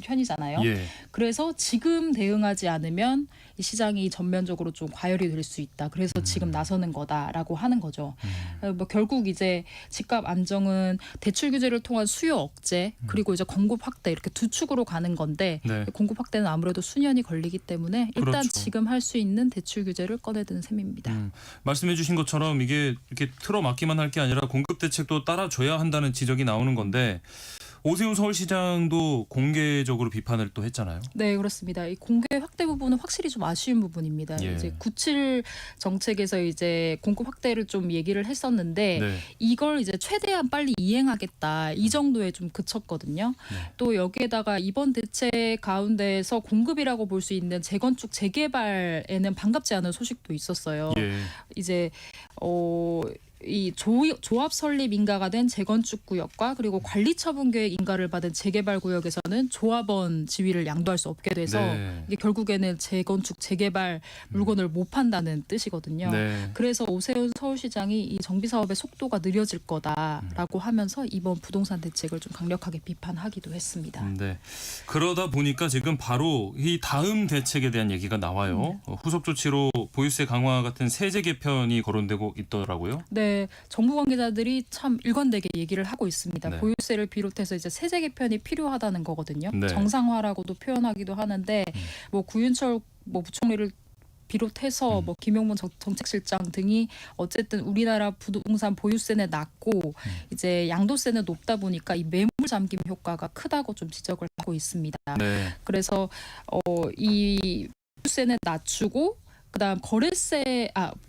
편이잖아요. 예. 그래서 지금 대응하지 않으면 이 시장이 전면적으로 좀 과열이 될 수 있다. 그래서 지금 나서는 거다라고 하는 거죠. 뭐 결국 이제 집값 안정은 대출 규제를 통한 수요 억제, 그리고 이제 공급 확대, 이렇게 두 축으로 가는 건데 네. 공급 확대는 아무래도 수년이 걸리기 때문에 일단 그렇죠. 지금 할 수 있는 대출 규제를 꺼내든 셈입니다. 말씀해주신 것처럼 이게 이렇게 틀어막기만 할 게 아니라 공급 대책도 따라줘야 한다는 지적이 나오는 건데 오세훈 서울시장도 공개적으로 비판을 또 했잖아요. 네, 그렇습니다. 이 공개 확대 부분은 확실히 좀 아쉬운 부분입니다. 예. 이제 97 정책에서 이제 공급 확대를 좀 얘기를 했었는데 네. 이걸 이제 최대한 빨리 이행하겠다, 이 정도에 좀 그쳤거든요. 네. 또 여기에다가 이번 대책 가운데서 공급이라고 볼 수 있는 재건축 재개발에는 반갑지 않은 소식도 있었어요. 예. 이제 이 조합 설립 인가가 된 재건축 구역과 그리고 관리 처분 계획 인가를 받은 재개발 구역에서는 조합원 지위를 양도할 수 없게 돼서 네. 이게 결국에는 재건축 재개발 물건을 못 판다는 뜻이거든요. 네. 그래서 오세훈 서울시장이 이 정비 사업의 속도가 느려질 거다라고 하면서 이번 부동산 대책을 좀 강력하게 비판하기도 했습니다. 네. 그러다 보니까 지금 바로 이 다음 대책에 대한 얘기가 나와요. 후속 조치로 보유세 강화 같은 세제 개편이 거론되고 있더라고요. 네, 정부 관계자들이 참 일관되게 얘기를 하고 있습니다. 네. 보유세를 비롯해서 이제 세제 개편이 필요하다는 거거든요. 네. 정상화라고도 표현하기도 하는데 뭐 구윤철 뭐 부총리를 비롯해서 뭐 김용문 정책실장 등이 어쨌든 우리나라 부동산 보유세는 낮고 이제 양도세는 높다 보니까 이 매물 잠김 효과가 크다고 좀 지적을 하고 있습니다. 네. 그래서 이 보유세는 낮추고 그다음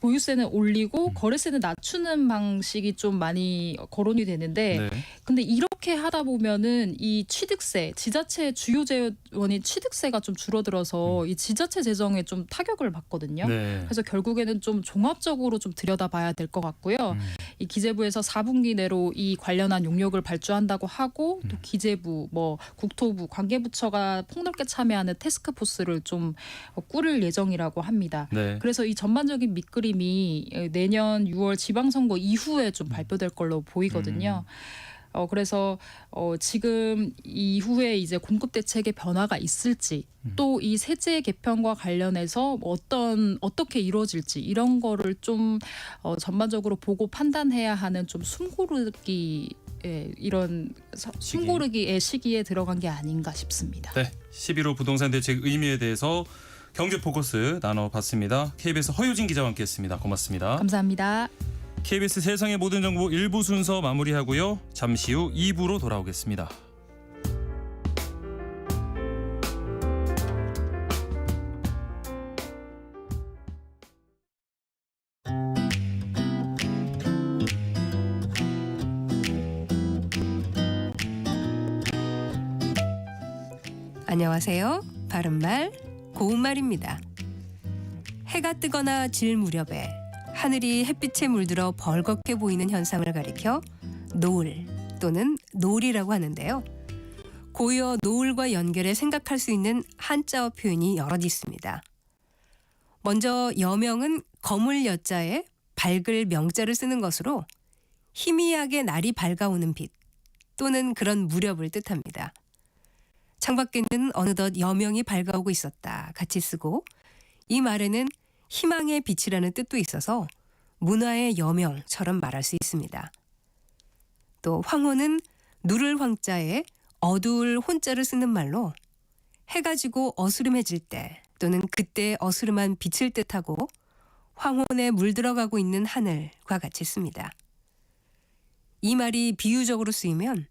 보유세는 올리고 거래세는 낮추는 방식이 좀 많이 거론이 되는데 네. 근데 이렇게 하다 보면은 이 취득세, 지자체 주요 재원인 취득세가 좀 줄어들어서 이 지자체 재정에 좀 타격을 받거든요. 네. 그래서 결국에는 좀 종합적으로 좀 들여다봐야 될 것 같고요. 이 기재부에서 4분기 내로 이 관련한 용역을 발주한다고 하고 또 기재부, 국토부, 관계부처가 폭넓게 참여하는 태스크포스를 좀 꾸릴 예정이라고 합니다. 네. 그래서 이 전반적인 밑그림이 내년 6월 지방선거 이후에 좀 발표될 걸로 보이거든요. 그래서 지금 이후에 이제 공급 대책의 변화가 있을지 또 이 세제 개편과 관련해서 어떻게 이루어질지 이런 거를 좀 전반적으로 보고 판단해야 하는 좀 숨고르기의 시기에 들어간 게 아닌가 싶습니다. 네. 11호 부동산 대책 의미에 대해서 경제 포커스 나눠봤습니다. KBS 허유진 기자와 함께했습니다. 고맙습니다. 감사합니다. KBS 세상의 모든 정보 1부 순서 마무리하고요. 잠시 후 2부로 돌아오겠습니다. 안녕하세요. 바른말 고운말입니다. 해가 뜨거나 질 무렵에 하늘이 햇빛에 물들어 벌겋게 보이는 현상을 가리켜 노을 또는 놀이라고 하는데요. 고여 노을과 연결해 생각할 수 있는 한자어 표현이 여럿 있습니다. 먼저 여명은 거물 여자에 밝을 명자를 쓰는 것으로 희미하게 날이 밝아오는 빛 또는 그런 무렵을 뜻합니다. 창밖에는 어느덧 여명이 밝아오고 있었다 같이 쓰고 이 말에는 희망의 빛이라는 뜻도 있어서 문화의 여명처럼 말할 수 있습니다. 또 황혼은 누를 황자에 어두울 혼자를 쓰는 말로 해가 지고 어스름해질 때 또는 그때 어스름한 빛을 뜻하고 황혼에 물들어가고 있는 하늘과 같이 씁니다. 이 말이 비유적으로 쓰이면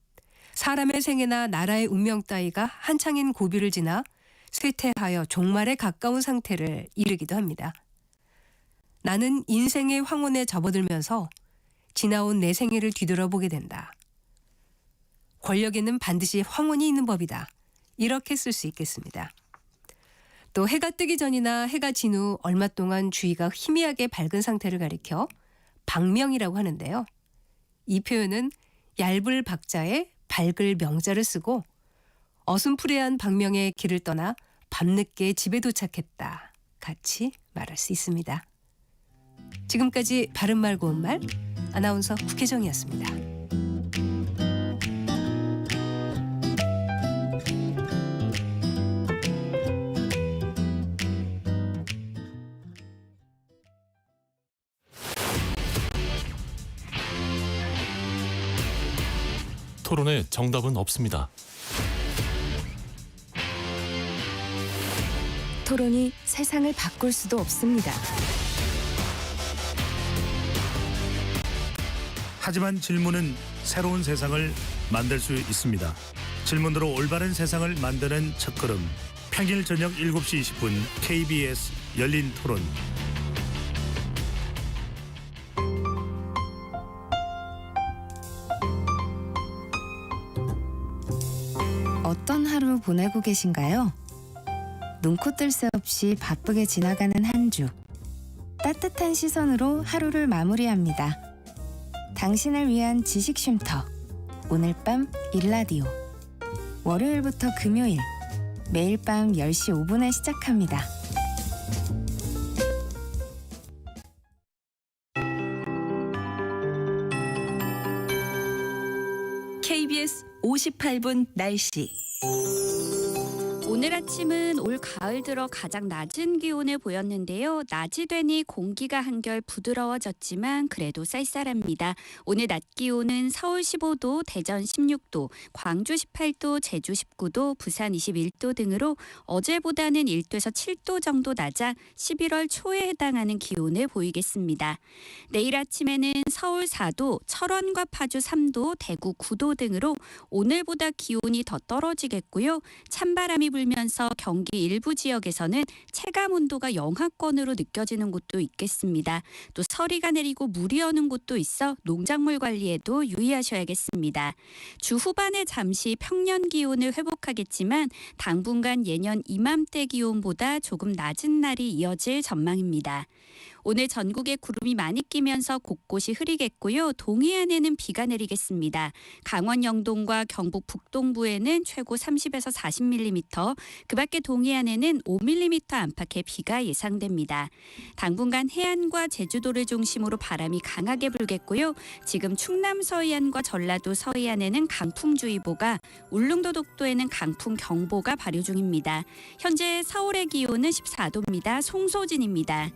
사람의 생애나 나라의 운명 따위가 한창인 고비를 지나 쇠퇴하여 종말에 가까운 상태를 이르기도 합니다. 나는 인생의 황혼에 접어들면서 지나온 내 생애를 뒤돌아보게 된다. 권력에는 반드시 황혼이 있는 법이다. 이렇게 쓸 수 있겠습니다. 또 해가 뜨기 전이나 해가 진 후 얼마 동안 주위가 희미하게 밝은 상태를 가리켜 박명이라고 하는데요. 이 표현은 얇을 박자에 밝을 명자를 쓰고 어슴푸레한 박명의 길을 떠나 밤늦게 집에 도착했다. 같이 말할 수 있습니다. 지금까지 바른말 고운말 아나운서 국혜정이었습니다. 토론에 정답은 없습니다. 토론이 세상을 바꿀 수도 없습니다. 하지만 질문은 새로운 세상을 만들 수 있습니다. 질문으로 올바른 세상을 만드는 첫걸음. 평일 저녁 7시 20분 KBS 열린 토론. 어떤 하루 보내고 계신가요? 눈코 뜰 새 없이 바쁘게 지나가는 한 주. 따뜻한 시선으로 하루를 마무리합니다. 당신을 위한 지식 쉼터. 오늘 밤 일라디오. 월요일부터 금요일. 매일 밤 10시 5분에 시작합니다. KBS 58분 날씨. 오늘 아침은 올 가을 들어 가장 낮은 기온을 보였는데요. 낮이 되니 공기가 한결 부드러워졌지만 그래도 쌀쌀합니다. 오늘 낮 기온은 서울 15도, 대전 16도, 광주 18도, 제주 19도, 부산 21도 등으로 어제보다는 1도에서 7도 정도 낮아 11월 초에 해당하는 기온을 보이겠습니다. 내일 아침에는 서울 4도, 철원과 파주 3도, 대구 9도 등으로 오늘보다 기온이 더 떨어지겠고요. 찬바람이 불 불면서 경기 일부 지역에서는 체감 온도가 영하권으로 느껴지는 곳도 있겠습니다. 또 서리가 내리고 물이 어는 곳도 있어 농작물 관리에도 유의하셔야겠습니다. 주 후반에 잠시 평년 기온을 회복하겠지만 당분간 예년 이맘때 기온보다 조금 낮은 날이 이어질 전망입니다. 오늘 전국에 구름이 많이 끼면서 곳곳이 흐리겠고요. 동해안에는 비가 내리겠습니다. 강원 영동과 경북 북동부에는 최고 30에서 40mm, 그밖에 동해안에는 5mm 안팎의 비가 예상됩니다. 당분간 해안과 제주도를 중심으로 바람이 강하게 불겠고요. 지금 충남 서해안과 전라도 서해안에는 강풍주의보가, 울릉도 독도에는 강풍경보가 발효 중입니다. 현재 서울의 기온은 14도입니다. 송소진입니다.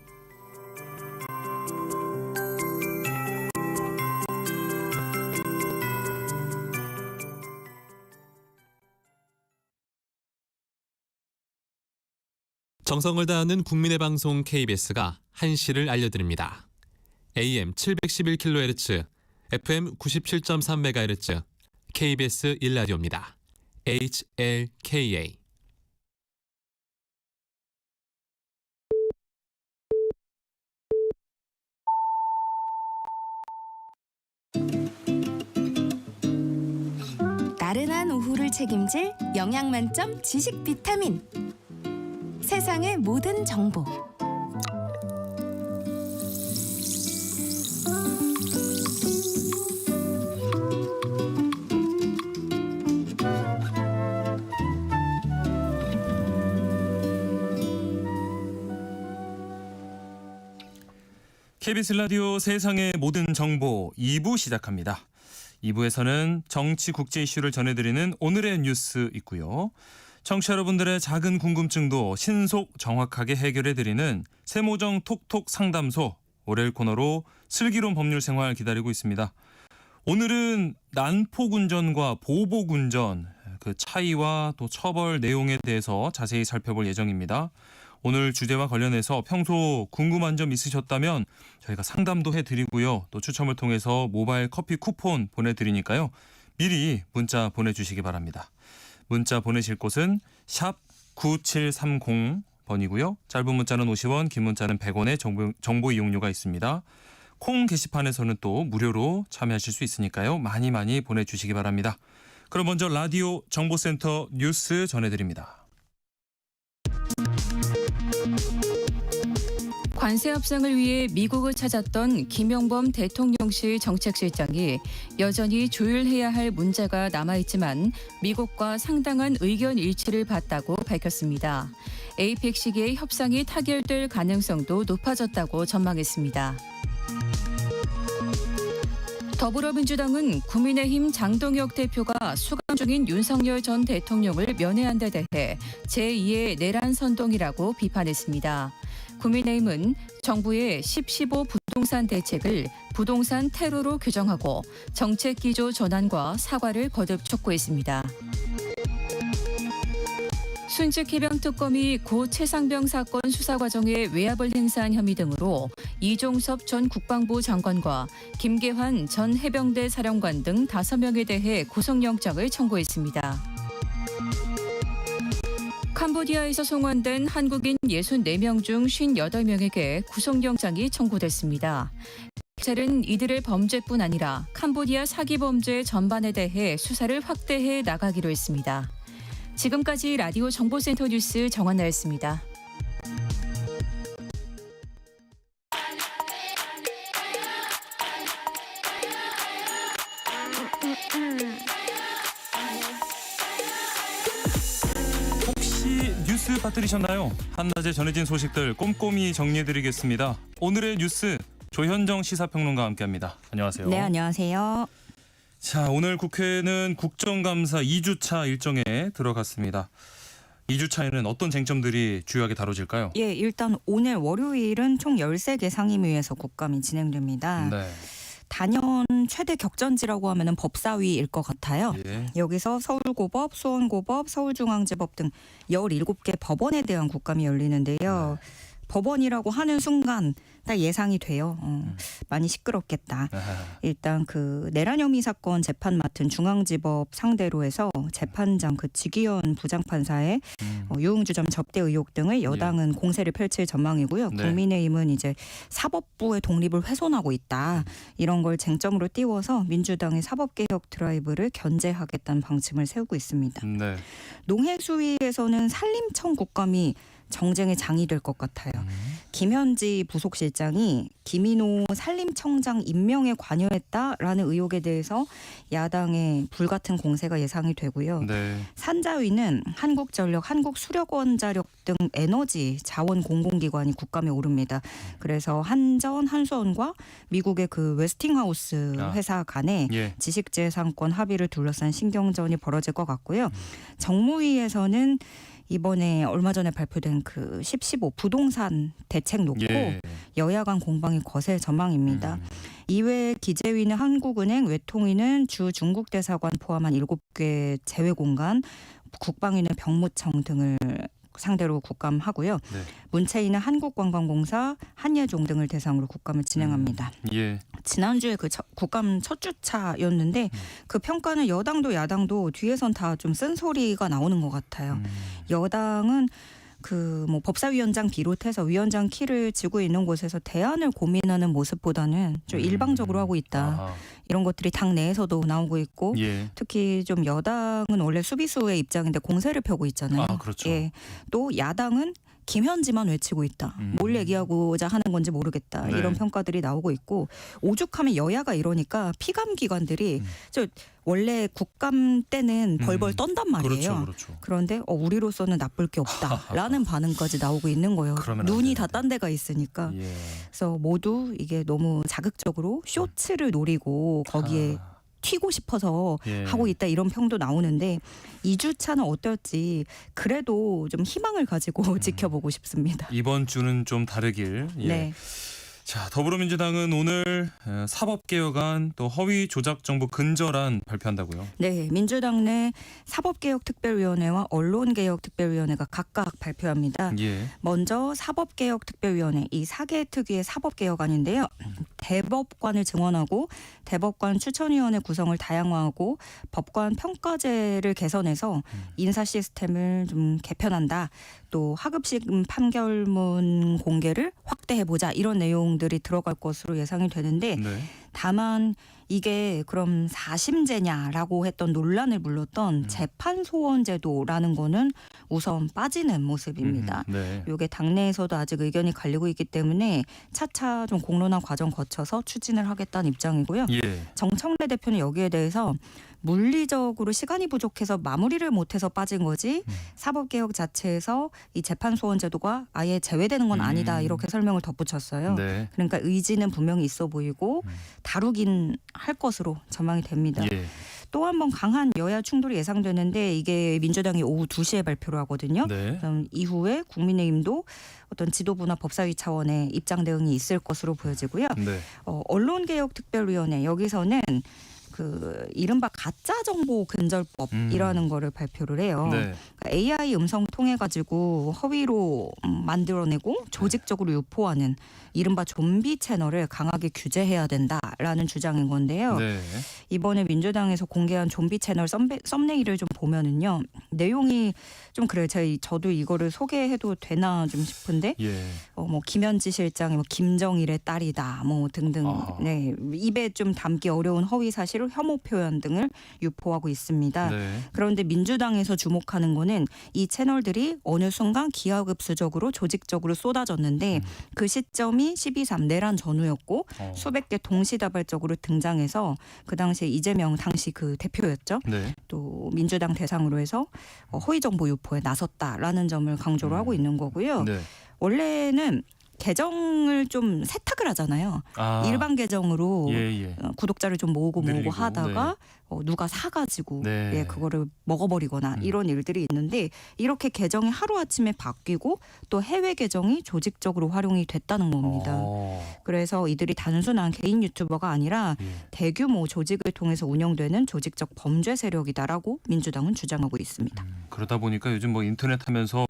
정성을 다하는 국민의 방송 KBS가 한시를 알려드립니다. AM 711kHz, FM 97.3MHz, KBS 1라디오입니다. HLKA. 나른한 오후를 책임질 영양 만점 지식 비타민. 세상의 모든 정보. KBS 라디오 세상의 모든 정보 2부 시작합니다. 2부에서는 정치 국제 이슈를 전해드리는 오늘의 뉴스 있고요. 청취자 여러분들의 작은 궁금증도 신속 정확하게 해결해드리는 세모정 톡톡 상담소, 월요일 코너로 슬기로운 법률 생활 기다리고 있습니다. 오늘은 난폭운전과 보복운전, 그 차이와 또 처벌 내용에 대해서 자세히 살펴볼 예정입니다. 오늘 주제와 관련해서 평소 궁금한 점 있으셨다면 저희가 상담도 해드리고요. 또 추첨을 통해서 모바일 커피 쿠폰 보내드리니까요. 미리 문자 보내주시기 바랍니다. 문자 보내실 곳은 샵 9730번이고요. 짧은 문자는 50원, 긴 문자는 100원의 정보 이용료가 있습니다. 콩 게시판에서는 또 무료로 참여하실 수 있으니까요. 많이 많이 보내주시기 바랍니다. 그럼 먼저 라디오 정보센터 뉴스 전해드립니다. 관세 협상을 위해 미국을 찾았던 김영범 대통령실 정책실장이 여전히 조율해야 할 문제가 남아있지만 미국과 상당한 의견 일치를 봤다고 밝혔습니다. APEC 시기에 협상이 타결될 가능성도 높아졌다고 전망했습니다. 더불어민주당은 국민의힘 장동혁 대표가 수감 중인 윤석열 전 대통령을 면회한 데 대해 제2의 내란 선동이라고 비판했습니다. 국민의힘은 정부의 10.15 부동산 대책을 부동산 테러로 규정하고 정책 기조 전환과 사과를 거듭 촉구했습니다. 순직 해병 특검이 고 최상병 사건 수사 과정에 외압을 행사한 혐의 등으로 이종섭 전 국방부 장관과 김계환 전 해병대 사령관 등 5명에 대해 구속영장을 청구했습니다. 캄보디아에서 송환된 한국인 64명 중 58명에게 구속영장이 청구됐습니다. 경찰은 이들의 범죄뿐 아니라 캄보디아 사기 범죄 전반에 대해 수사를 확대해 나가기로 했습니다. 지금까지 라디오 정보센터 뉴스 정한나였습니다. 혹시 뉴스 빠뜨리셨나요? 한낮에 전해진 소식들 꼼꼼히 정리해드리겠습니다. 오늘의 뉴스 조현정 시사평론가와 함께합니다. 안녕하세요. 네, 안녕하세요. 자, 오늘 국회는 국정감사 2주차 일정에 들어갔습니다. 2주차에는 어떤 쟁점들이 주요하게 다뤄질까요? 예, 일단 오늘 월요일은 총 13개 상임위에서 국감이 진행됩니다. 네. 단연 최대 격전지라고 하면은 법사위일 것 같아요. 예. 여기서 서울고법, 수원고법, 서울중앙지법 등 17개 법원에 대한 국감이 열리는데요. 법원이라고 하는 순간 딱 예상이 돼요. 많이 시끄럽겠다. 일단 그 내란 혐의 사건 재판 맡은 중앙지법 상대로 해서 재판장 그 지기현 부장판사의 유흥주점 접대 의혹 등을 여당은 공세를 펼칠 전망이고요. 네. 국민의힘은 이제 사법부의 독립을 훼손하고 있다. 이런 걸 쟁점으로 띄워서 민주당의 사법개혁 드라이브를 견제하겠다는 방침을 세우고 있습니다. 네. 농해수위에서는 산림청 국감이 정쟁의 장이 될 것 같아요. 김현지 부속실장이 김인호 산림청장 임명에 관여했다라는 의혹에 대해서 야당의 불같은 공세가 예상이 되고요. 네. 산자위는 한국전력, 한국수력원자력 등 에너지 자원 공공기관이 국감에 오릅니다. 그래서 한전, 한수원과 미국의 그 웨스팅하우스 회사 간에 예. 지식재산권 합의를 둘러싼 신경전이 벌어질 것 같고요. 정무위에서는 이번에 얼마 전에 발표된 그 10.15 부동산 대책 놓고 예. 여야 간 공방이 거셀 전망입니다. 이외에 기재위는 한국은행, 외통위는 주 중국 대사관 포함한 7개 제외 공간, 국방위는 병무청 등을 상대로 국감하고요. 네. 문체위는 한국관광공사, 한예종 등을 대상으로 국감을 진행합니다. 예. 지난주에 그 국감 첫 주차였는데 그 평가는 여당도 야당도 뒤에선 다 좀 쓴소리가 나오는 것 같아요. 여당은 그 뭐 법사위원장 비롯해서 위원장 키를 쥐고 있는 곳에서 대안을 고민하는 모습보다는 좀 일방적으로 하고 있다. 아하. 이런 것들이 당 내에서도 나오고 있고 예. 특히 좀 여당은 원래 수비수의 입장인데 공세를 펴고 있잖아요. 아, 그렇죠. 예. 또 야당은 김현지만 외치고 있다. 뭘 얘기하고자 하는 건지 모르겠다. 네. 이런 평가들이 나오고 있고 오죽하면 여야가 이러니까 피감 기관들이 저 원래 국감 때는 벌벌 떤단 말이에요. 그렇죠, 그렇죠. 그런데 우리로서는 나쁠 게 없다라는 반응까지 나오고 있는 거예요. 그러면 안 눈이 되는데. 다 딴 데가 있으니까. 예. 그래서 모두 이게 너무 자극적으로 쇼츠를 노리고 거기에 튀고 싶어서 예. 하고 있다 이런 평도 나오는데 2주차는 어떨지 그래도 좀 희망을 가지고 지켜보고 싶습니다. 이번 주는 좀 다르길. 예. 네. 자, 더불어민주당은 오늘 사법개혁안 또 허위 조작 정보 근절안 발표한다고요. 네, 민주당 내 사법개혁특별위원회와 언론개혁특별위원회가 각각 발표합니다. 예. 먼저 사법개혁특별위원회 이 4개 특위의 사법개혁안인데요. 대법관을 증원하고 대법관 추천위원회 구성을 다양화하고 법관 평가제를 개선해서 인사 시스템을 좀 개편한다. 또 하급식 판결문 공개를 확대해보자 이런 내용들이 들어갈 것으로 예상이 되는데 네. 다만 이게 그럼 사심제냐라고 했던 논란을 불렀던 재판소원제도라는 거는 우선 빠지는 모습입니다. 네. 이게 당내에서도 아직 의견이 갈리고 있기 때문에 차차 좀 공론화 과정 거쳐서 추진을 하겠다는 입장이고요. 예. 정청래 대표는 여기에 대해서 물리적으로 시간이 부족해서 마무리를 못해서 빠진 거지 사법개혁 자체에서 이 재판소원제도가 아예 제외되는 건 아니다 이렇게 설명을 덧붙였어요. 네. 그러니까 의지는 분명히 있어 보이고 다루긴 할 것으로 전망이 됩니다. 예. 또 한 번 강한 여야 충돌이 예상되는데 이게 민주당이 오후 2시에 발표를 하거든요. 네. 그럼 이후에 국민의힘도 어떤 지도부나 법사위 차원의 입장 대응이 있을 것으로 보여지고요. 네. 언론개혁특별위원회 여기서는 그 이른바 가짜 정보 근절법이라는 거를 발표를 해요. 네. 그러니까 AI 음성 통해 가지고 허위로 만들어내고 조직적으로 유포하는 이른바 좀비 채널을 강하게 규제해야 된다라는 주장인 건데요. 네. 이번에 민주당에서 공개한 좀비 채널 썸네일을 좀 보면은요. 내용이 좀 그래요. 저도 이거를 소개해도 되나 좀 싶은데 예. 뭐 김현지 실장이 뭐 김정일의 딸이다 뭐 등등 네, 입에 좀 담기 어려운 허위 사실 혐오 표현 등을 유포하고 있습니다. 네. 그런데 민주당에서 주목하는 거는 이 채널들이 어느 순간 기하급수적으로 조직적으로 쏟아졌는데 그 시점이 12.3 내란 전후였고 수백 개 동시다발적으로 등장해서 그 당시에 이재명 당시 그 대표였죠. 네. 또 민주당 대상으로 해서 허위 정보 유포에 나섰다라는 점을 강조를 하고 있는 거고요. 네. 원래는 계정을 좀 세탁을 하잖아요. 일반 계정으로 예, 예. 구독자를 좀 모으고 늘리고, 하다가 누가 사가지고 네. 예, 그거를 먹어버리거나 이런 일들이 있는데 이렇게 계정이 하루아침에 바뀌고 또 해외 계정이 조직적으로 활용이 됐다는 겁니다. 그래서 이들이 단순한 개인 유튜버가 아니라 예. 대규모 조직을 통해서 운영되는 조직적 범죄 세력이다라고 민주당은 주장하고 있습니다. 그러다 보니까 요즘 뭐 인터넷 하면서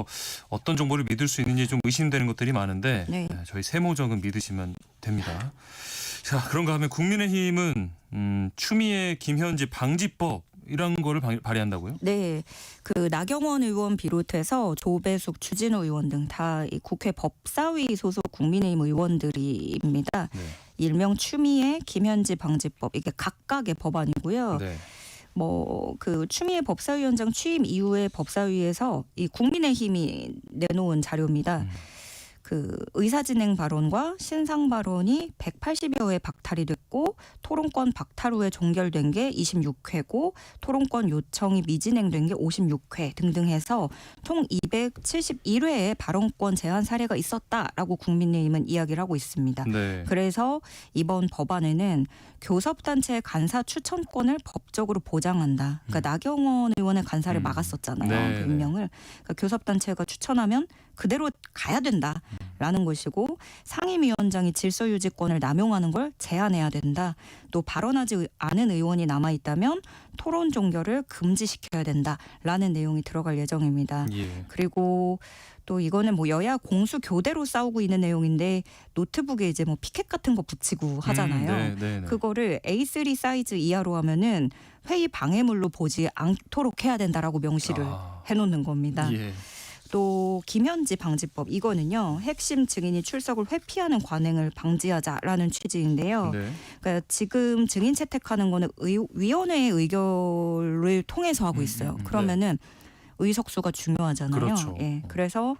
어떤 정보를 믿을 수 있는지 좀 의심되는 것들이 많은데 네. 저희 세모적은 믿으시면 됩니다. 자, 그런가 하면 국민의힘은 추미애 김현지 방지법 이런 거를 발의한다고요? 네, 그 나경원 의원 비롯해서 조배숙, 추진호 의원 등 다 이 국회 법사위 소속 국민의힘 의원들입니다. 네. 일명 추미애 김현지 방지법 이게 각각의 법안이고요. 네. 뭐 그 추미애 법사위원장 취임 이후에 법사위에서 이 국민의힘이 내놓은 자료입니다. 그 의사진행 발언과 신상 발언이 180여 회 박탈이 됐고 토론권 박탈 후에 종결된 게 26회고 토론권 요청이 미진행된 게 56회 등등 해서 총 271회의 발언권 제한 사례가 있었다라고 국민의힘은 이야기를 하고 있습니다. 네. 그래서 이번 법안에는 교섭단체의 간사 추천권을 법적으로 보장한다. 그러니까 나경원 의원의 간사를 막았었잖아요. 네, 그 임명을. 그러니까 교섭단체가 추천하면 그대로 가야 된다라는 것이고 상임위원장이 질서유지권을 남용하는 걸 제한해야 된다. 또 발언하지 않은 의원이 남아있다면 토론 종결을 금지시켜야 된다라는 내용이 들어갈 예정입니다. 예. 그리고 또 이거는 뭐 여야 공수 교대로 싸우고 있는 내용인데 노트북에 이제 뭐 피켓 같은 거 붙이고 하잖아요. 네. 그거를 A3 사이즈 이하로 하면은 회의 방해물로 보지 않도록 해야 된다라고 명시를 해놓는 겁니다. 예. 또 김현지 방지법 이거는요 핵심 증인이 출석을 회피하는 관행을 방지하자라는 취지인데요. 네. 그러니까 지금 증인 채택하는 거는 위원회의 의결을 통해서 하고 있어요. 그러면은 의석수가 중요하잖아요. 그렇죠. 예, 그래서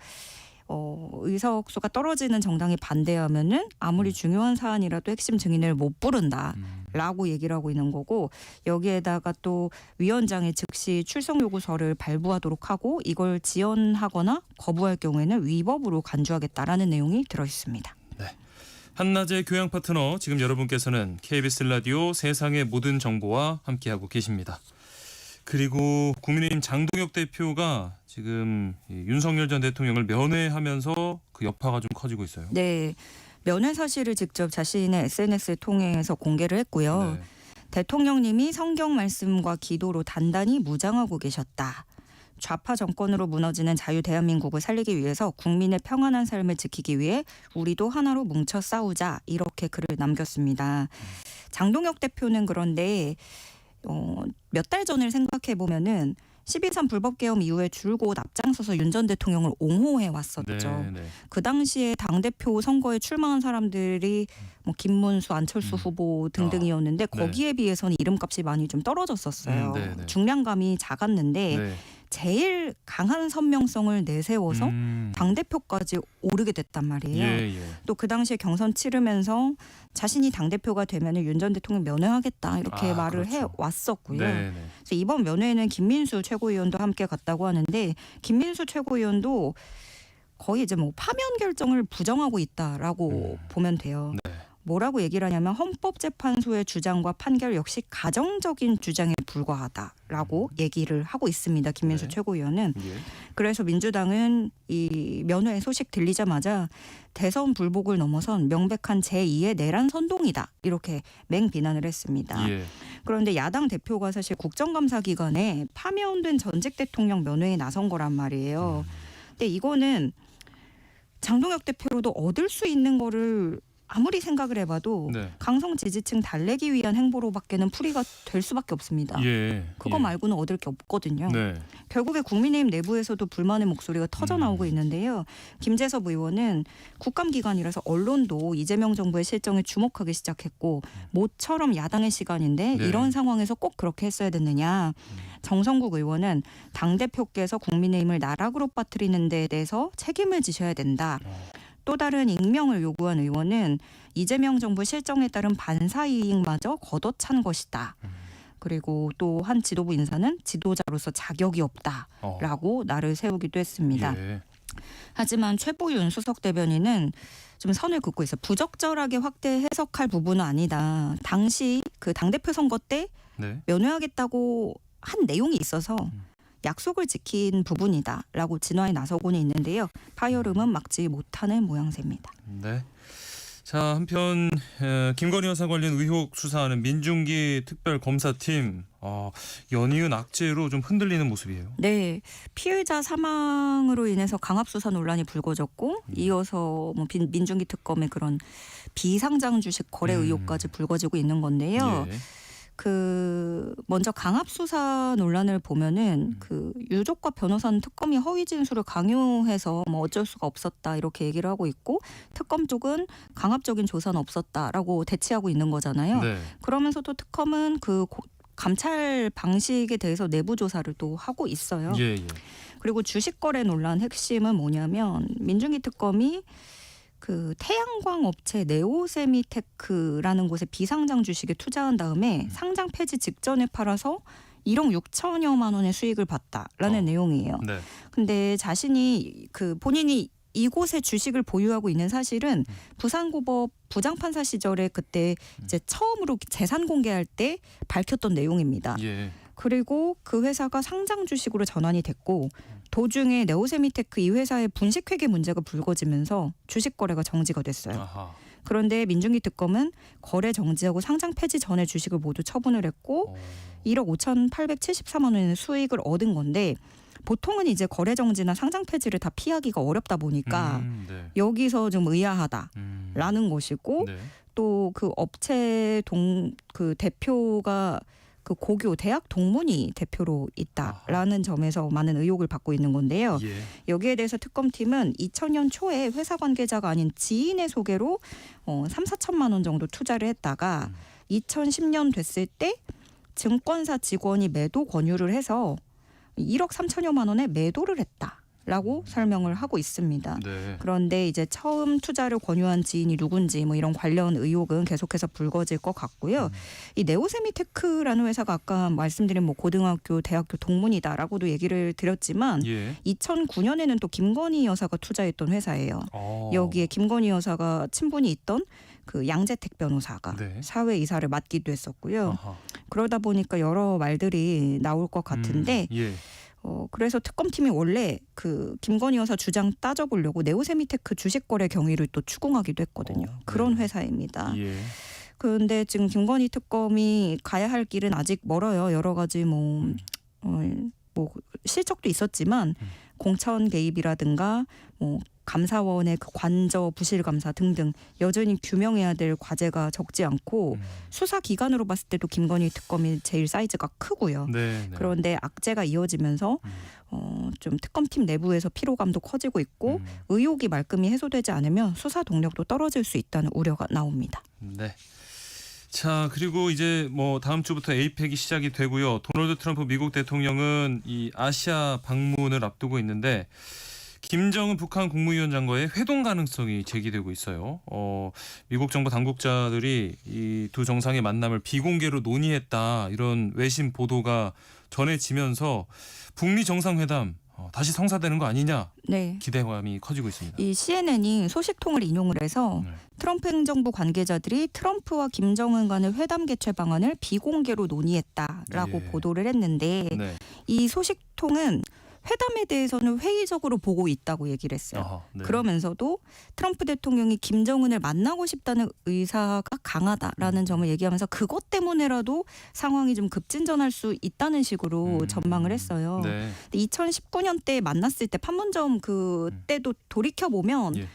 의석수가 떨어지는 정당이 반대하면은 아무리 중요한 사안이라도 핵심 증인을 못 부른다라고 얘기를 하고 있는 거고 여기에다가 또 위원장의 즉시 출석 요구서를 발부하도록 하고 이걸 지연하거나 거부할 경우에는 위법으로 간주하겠다라는 내용이 들어 있습니다. 한낮의 교양 파트너 지금 여러분께서는 KBS 라디오 세상의 모든 정보와 함께하고 계십니다. 그리고 국민의힘 장동혁 대표가 지금 윤석열 전 대통령을 면회하면서 그 여파가 좀 커지고 있어요. 네, 면회 사실을 직접 자신의 SNS를 통해서 공개를 했고요. 네. 대통령님이 성경 말씀과 기도로 단단히 무장하고 계셨다. 좌파 정권으로 무너지는 자유 대한민국을 살리기 위해서 국민의 평안한 삶을 지키기 위해 우리도 하나로 뭉쳐 싸우자 이렇게 글을 남겼습니다. 장동혁 대표는 그런데 몇 달 전을 생각해 보면은 12.3 불법계엄 이후에 줄곧 앞장서서 윤 전 대통령을 옹호해 왔었죠. 네. 그 당시에 당대표 선거에 출마한 사람들이 뭐 김문수, 안철수 후보 등등이었는데 거기에 비해서는 이름값이 많이 좀 떨어졌었어요. 네. 중량감이 작았는데 네. 제일 강한 선명성을 내세워서 당대표까지 오르게 됐단 말이에요. 또 그 당시에 경선 치르면서 자신이 당대표가 되면 윤 전 대통령 면회하겠다 이렇게 말을 해왔었고요. 네. 그래서 이번 면회에는 김민수 최고위원도 함께 갔다고 하는데 김민수 최고위원도 거의 이제 뭐 파면 결정을 부정하고 있다라고 보면 돼요. 네. 뭐라고 얘기를 하냐면 헌법재판소의 주장과 판결 역시 가정적인 주장에 불과하다라고 얘기를 하고 있습니다. 김민수 최고위원은. 그래서 민주당은 이 면회 소식 들리자마자 대선 불복을 넘어선 명백한 제2의 내란 선동이다. 이렇게 맹비난을 했습니다. 그런데 야당 대표가 사실 국정감사 기간에 파면된 전직 대통령 면회에 나선 거란 말이에요. 근데 이거는 장동혁 대표로도 얻을 수 있는 거를 아무리 생각을 해봐도 강성 지지층 달래기 위한 행보로밖에는 풀이가 될 수밖에 없습니다. 그거 말고는 얻을 게 없거든요. 결국에 국민의힘 내부에서도 불만의 목소리가 터져 나오고 있는데요. 김재섭 의원은 국감 기간이라서 언론도 이재명 정부의 실정에 주목하기 시작했고 모처럼 야당의 시간인데 이런 상황에서 꼭 그렇게 했어야 됐느냐. 정성국 의원은 당대표께서 국민의힘을 나락으로 빠뜨리는 데에 대해서 책임을 지셔야 된다. 또 다른 익명을 요구한 의원은 이재명 정부 실정에 따른 반사 이익마저 걷어찬 것이다. 그리고 또 한 지도부 인사는 지도자로서 자격이 없다라고 날을 세우기도 했습니다. 하지만 최보윤 수석 대변인은 좀 선을 긋고 있어요. 부적절하게 확대 해석할 부분은 아니다. 당시 그 당대표 선거 때 네. 면회하겠다고 한 내용이 있어서 약속을 지킨 부분이다라고 진화에 나서고는 있는데요. 파열음은 막지 못하는 모양새입니다. 네. 자, 한편 김건희 여사 관련 의혹 수사하는 민중기 특별검사팀 연이은 악재로 좀 흔들리는 모습이에요. 네, 피의자 사망으로 인해서 강압수사 논란이 불거졌고 이어서 뭐 민중기 특검의 그런 비상장 주식 거래 의혹까지 불거지고 있는 건데요. 예. 그 먼저 강압수사 논란을 보면은 그 유족과 변호사는 특검이 허위 진술을 강요해서 뭐 어쩔 수가 없었다 이렇게 얘기를 하고 있고 특검 쪽은 강압적인 조사는 없었다라고 대치하고 있는 거잖아요. 네. 그러면서도 특검은 그 감찰 방식에 대해서 내부 조사를 또 하고 있어요. 예, 예. 그리고 주식 거래 논란 핵심은 뭐냐면 민중기 특검이 그 태양광 업체 네오세미테크라는 곳에 비상장 주식에 투자한 다음에 상장 폐지 직전에 팔아서 1억 6천여만 원의 수익을 봤다라는 내용이에요. 네. 근데 자신이 그 본인이 이곳에 주식을 보유하고 있는 사실은 부산고법 부장판사 시절에 그때 이제 처음으로 재산 공개할 때 밝혔던 내용입니다. 예. 그리고 그 회사가 상장 주식으로 전환이 됐고 도중에 네오세미테크 이 회사의 분식회계 문제가 불거지면서 주식 거래가 정지가 됐어요. 아하. 그런데 민중기 특검은 거래 정지하고 상장 폐지 전에 주식을 모두 처분을 했고 1억 5,874만 원의 수익을 얻은 건데 보통은 이제 거래 정지나 상장 폐지를 다 피하기가 어렵다 보니까 네. 여기서 좀 의아하다라는 것이고 네. 또 그 업체 그 대표가 그 고교 대학 동문이 대표로 있다라는 점에서 많은 의혹을 받고 있는 건데요. 예. 여기에 대해서 특검팀은 2000년 초에 회사 관계자가 아닌 지인의 소개로 3,4천만 원 정도 투자를 했다가 2010년 됐을 때 증권사 직원이 매도 권유를 해서 1억 3천여만 원에 매도를 했다라고 설명을 하고 있습니다. 네. 그런데 이제 처음 투자를 권유한 지인이 누군지 뭐 이런 관련 의혹은 계속해서 불거질 것 같고요. 이 네오세미테크라는 회사가 아까 말씀드린 뭐 고등학교, 대학교 동문이다라고도 얘기를 드렸지만 예. 2009년에는 또 김건희 여사가 투자했던 회사예요. 여기에 김건희 여사가 친분이 있던 그 양재택 변호사가 네. 사회 이사를 맡기도 했었고요. 아하. 그러다 보니까 여러 말들이 나올 것 같은데 예. 그래서 특검팀이 원래 그 김건희 여사 주장 따져보려고 네오세미테크 주식 거래 경위를 또 추궁하기도 했거든요. 그런 회사입니다. 예. 그런데 지금 김건희 특검이 가야 할 길은 아직 멀어요. 여러 가지 뭐 실적도 있었지만 공천 개입이라든가 뭐 감사원의 그 관저 부실 감사 등등 여전히 규명해야 될 과제가 적지 않고 수사 기간으로 봤을 때도 김건희 특검이 제일 사이즈가 크고요. 네, 네. 그런데 악재가 이어지면서 좀 특검팀 내부에서 피로감도 커지고 있고 의혹이 말끔히 해소되지 않으면 수사 동력도 떨어질 수 있다는 우려가 나옵니다. 네. 자, 그리고 이제 뭐 다음 주부터 에이펙이 시작이 되고요. 도널드 트럼프 미국 대통령은 이 아시아 방문을 앞두고 있는데 김정은 북한 국무위원장과의 회동 가능성이 제기되고 있어요. 미국 정부 당국자들이 이 두 정상의 만남을 비공개로 논의했다 이런 외신 보도가 전해지면서 북미 정상회담 다시 성사되는 거 아니냐 네. 기대감이 커지고 있습니다. 이 CNN이 소식통을 인용을 해서 트럼프 행정부 관계자들이 트럼프와 김정은 간의 회담 개최 방안을 비공개로 논의했다라고 예. 보도를 했는데 네. 이 소식통은 회담에 대해서는 회의적으로 보고 있다고 얘기를 했어요. 아하, 네. 그러면서도 트럼프 대통령이 김정은을 만나고 싶다는 의사가 강하다라는 점을 얘기하면서 그것 때문에라도 상황이 좀 급진전할 수 있다는 식으로 전망을 했어요. 네. 2019년 때 만났을 때 판문점 그때도 돌이켜보면 예.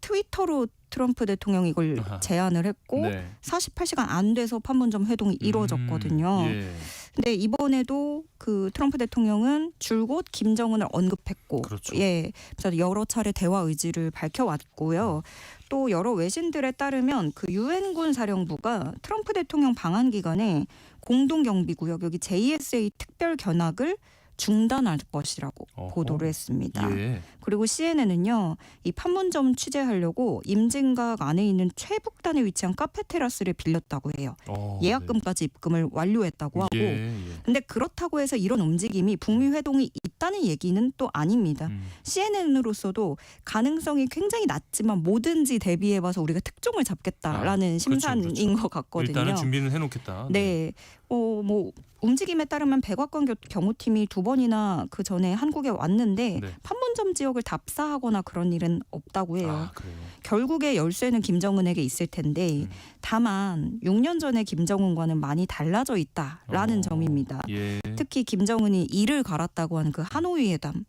트위터로 트럼프 대통령이 이걸 아하. 제안을 했고 네. 48시간 안 돼서 판문점 회동이 이루어졌거든요. 예. 근데 이번에도 그 트럼프 대통령은 줄곧 김정은을 언급했고, 그렇죠. 예, 그래서 여러 차례 대화 의지를 밝혀왔고요. 또 여러 외신들에 따르면 그 유엔군 사령부가 트럼프 대통령 방한 기간에 공동 경비 구역 여기 JSA 특별 견학을 중단할 것이라고 어허. 보도를 했습니다. 예. 그리고 CNN은요, 이 판문점 취재하려고 임진각 안에 있는 최북단에 위치한 카페 테라스를 빌렸다고 해요. 예약금까지 입금을 완료했다고 하고. 예. 근데 그렇다고 해서 이런 움직임이 북미 회동이 있다는 얘기는 또 아닙니다. CNN으로서도 가능성이 굉장히 낮지만 뭐든지 대비해봐서 우리가 특종을 잡겠다라는 심산인 그렇죠. 것 같거든요. 일단은 준비는 해놓겠다. 네. 뭐 움직임에 따르면 백악관 경호팀이 2번이나 그 전에 한국에 왔는데 네. 판문점 지역을 답사하거나 그런 일은 없다고 해요. 아, 그래요. 결국에 열쇠는 김정은에게 있을 텐데 다만 6년 전에 김정은과는 많이 달라져 있다라는 점입니다. 예. 특히 김정은이 이를 갈았다고 하는 그 하노이 회담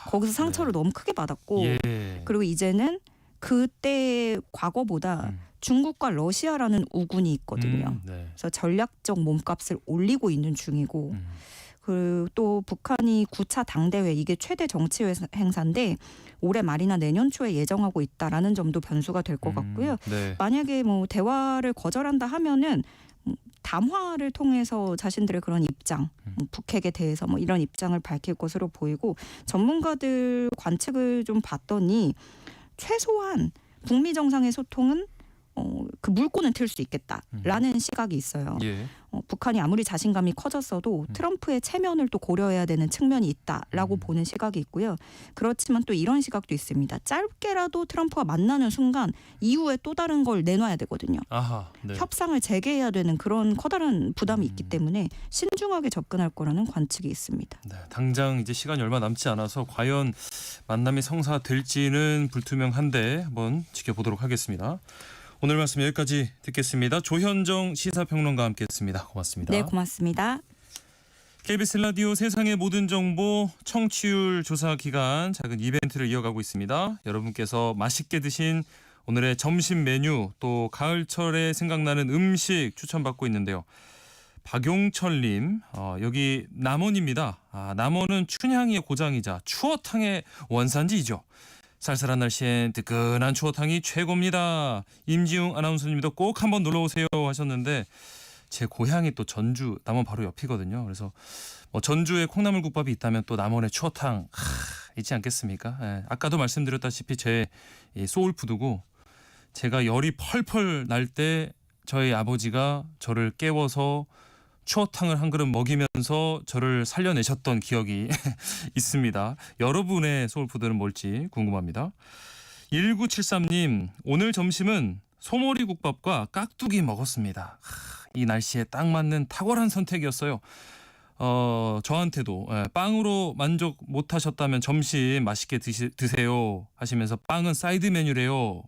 거기서 상처를 너무 크게 받았고 예. 그리고 이제는 그때 과거보다 중국과 러시아라는 우군이 있거든요. 네. 그래서 전략적 몸값을 올리고 있는 중이고 그리고 또 북한이 9차 당대회 이게 최대 정치 행사인데 올해 말이나 내년 초에 예정하고 있다라는 점도 변수가 될 것 같고요. 네. 만약에 뭐 대화를 거절한다 하면은 담화를 통해서 자신들의 그런 입장, 북핵에 대해서 뭐 이런 입장을 밝힐 것으로 보이고 전문가들 관측을 좀 봤더니 최소한 북미 정상의 소통은 그 물꼬는 틀 수 있겠다라는 시각이 있어요. 예. 북한이 아무리 자신감이 커졌어도 트럼프의 체면을 또 고려해야 되는 측면이 있다라고 보는 시각이 있고요. 그렇지만 또 이런 시각도 있습니다. 짧게라도 트럼프와 만나는 순간 이후에 또 다른 걸 내놔야 되거든요. 아하. 네. 협상을 재개해야 되는 그런 커다란 부담이 있기 때문에 신중하게 접근할 거라는 관측이 있습니다. 네, 당장 이제 시간이 얼마 남지 않아서 과연 만남이 성사될지는 불투명한데 한번 지켜보도록 하겠습니다. 오늘 말씀 여기까지 듣겠습니다. 조현정 시사평론가와 함께했습니다. 고맙습니다. 네, 고맙습니다. KBS 라디오 세상의 모든 정보 청취율 조사 기간 작은 이벤트를 이어가고 있습니다. 여러분께서 맛있게 드신 오늘의 점심 메뉴 또 가을철에 생각나는 음식 추천받고 있는데요. 박용철님 여기 남원입니다. 남원은 춘향이의 고장이자 추어탕의 원산지이죠. 쌀쌀한 날씨엔 뜨끈한 추어탕이 최고입니다. 임지웅 아나운서님도 꼭 한번 놀러오세요 하셨는데 제 고향이 또 전주 남원 바로 옆이거든요. 그래서 뭐 전주에 콩나물국밥이 있다면 또 남원의 추어탕 있지 않겠습니까? 예, 아까도 말씀드렸다시피 제 소울푸드고 제가 열이 펄펄 날 때 저희 아버지가 저를 깨워서 추어탕을 한 그릇 먹이면서 저를 살려내셨던 기억이 있습니다. 여러분의 소울푸드는 뭘지 궁금합니다. 1973님 오늘 점심은 소머리 국밥과 깍두기 먹었습니다. 이 날씨에 딱 맞는 탁월한 선택이었어요. 저한테도 빵으로 만족 못하셨다면 점심 맛있게 드세요 하시면서 빵은 사이드 메뉴래요.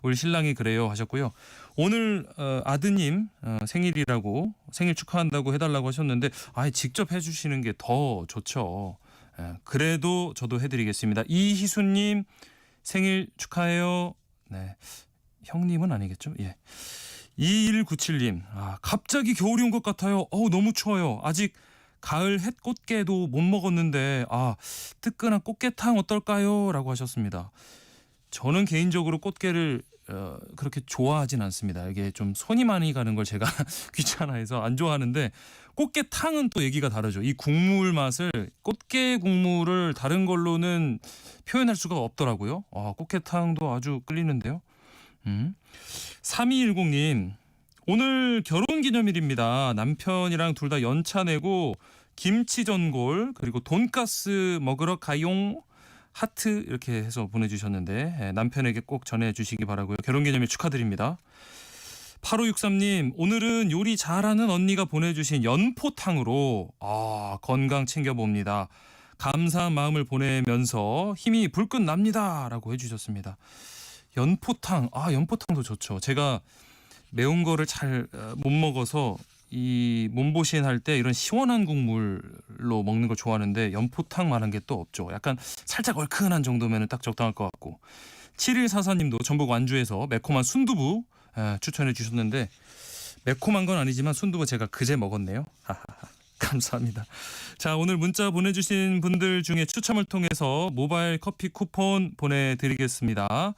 우리 신랑이 그래요 하셨고요. 오늘 아드님 생일이라고 생일 축하한다고 해달라고 하셨는데 직접 해주시는 게 더 좋죠. 그래도 저도 해드리겠습니다. 이희수님 생일 축하해요. 네, 형님은 아니겠죠? 예. 2197님 갑자기 겨울이 온 것 같아요. 너무 추워요. 아직 가을 햇꽃게도 못 먹었는데 뜨끈한 꽃게탕 어떨까요? 라고 하셨습니다. 저는 개인적으로 꽃게를 그렇게 좋아하진 않습니다. 이게 좀 손이 많이 가는 걸 제가 귀찮아해서 안 좋아하는데 꽃게탕은 또 얘기가 다르죠. 이 국물 맛을 꽃게 국물을 다른 걸로는 표현할 수가 없더라고요. 꽃게탕도 아주 끌리는데요. 3210님 오늘 결혼기념일입니다. 남편이랑 둘 다 연차 내고 김치전골 그리고 돈가스 먹으러 가용 하트 이렇게 해서 보내주셨는데 남편에게 꼭 전해주시기 바라고요. 결혼기념일 축하드립니다. 8563님 오늘은 요리 잘하는 언니가 보내주신 연포탕으로 건강 챙겨봅니다. 감사한 마음을 보내면서 힘이 불끈 납니다 라고 해주셨습니다. 연포탕 연포탕도 좋죠. 제가 매운 거를 잘 못 먹어서 이 몸보신 할 때 이런 시원한 국물로 먹는 걸 좋아하는데 연포탕만한 게 또 없죠. 약간 살짝 얼큰한 정도면 딱 적당할 것 같고 7144님도 전북 완주에서 매콤한 순두부 추천해 주셨는데 매콤한 건 아니지만 순두부 제가 그제 먹었네요. 감사합니다. 자, 오늘 문자 보내주신 분들 중에 추첨을 통해서 모바일 커피 쿠폰 보내드리겠습니다.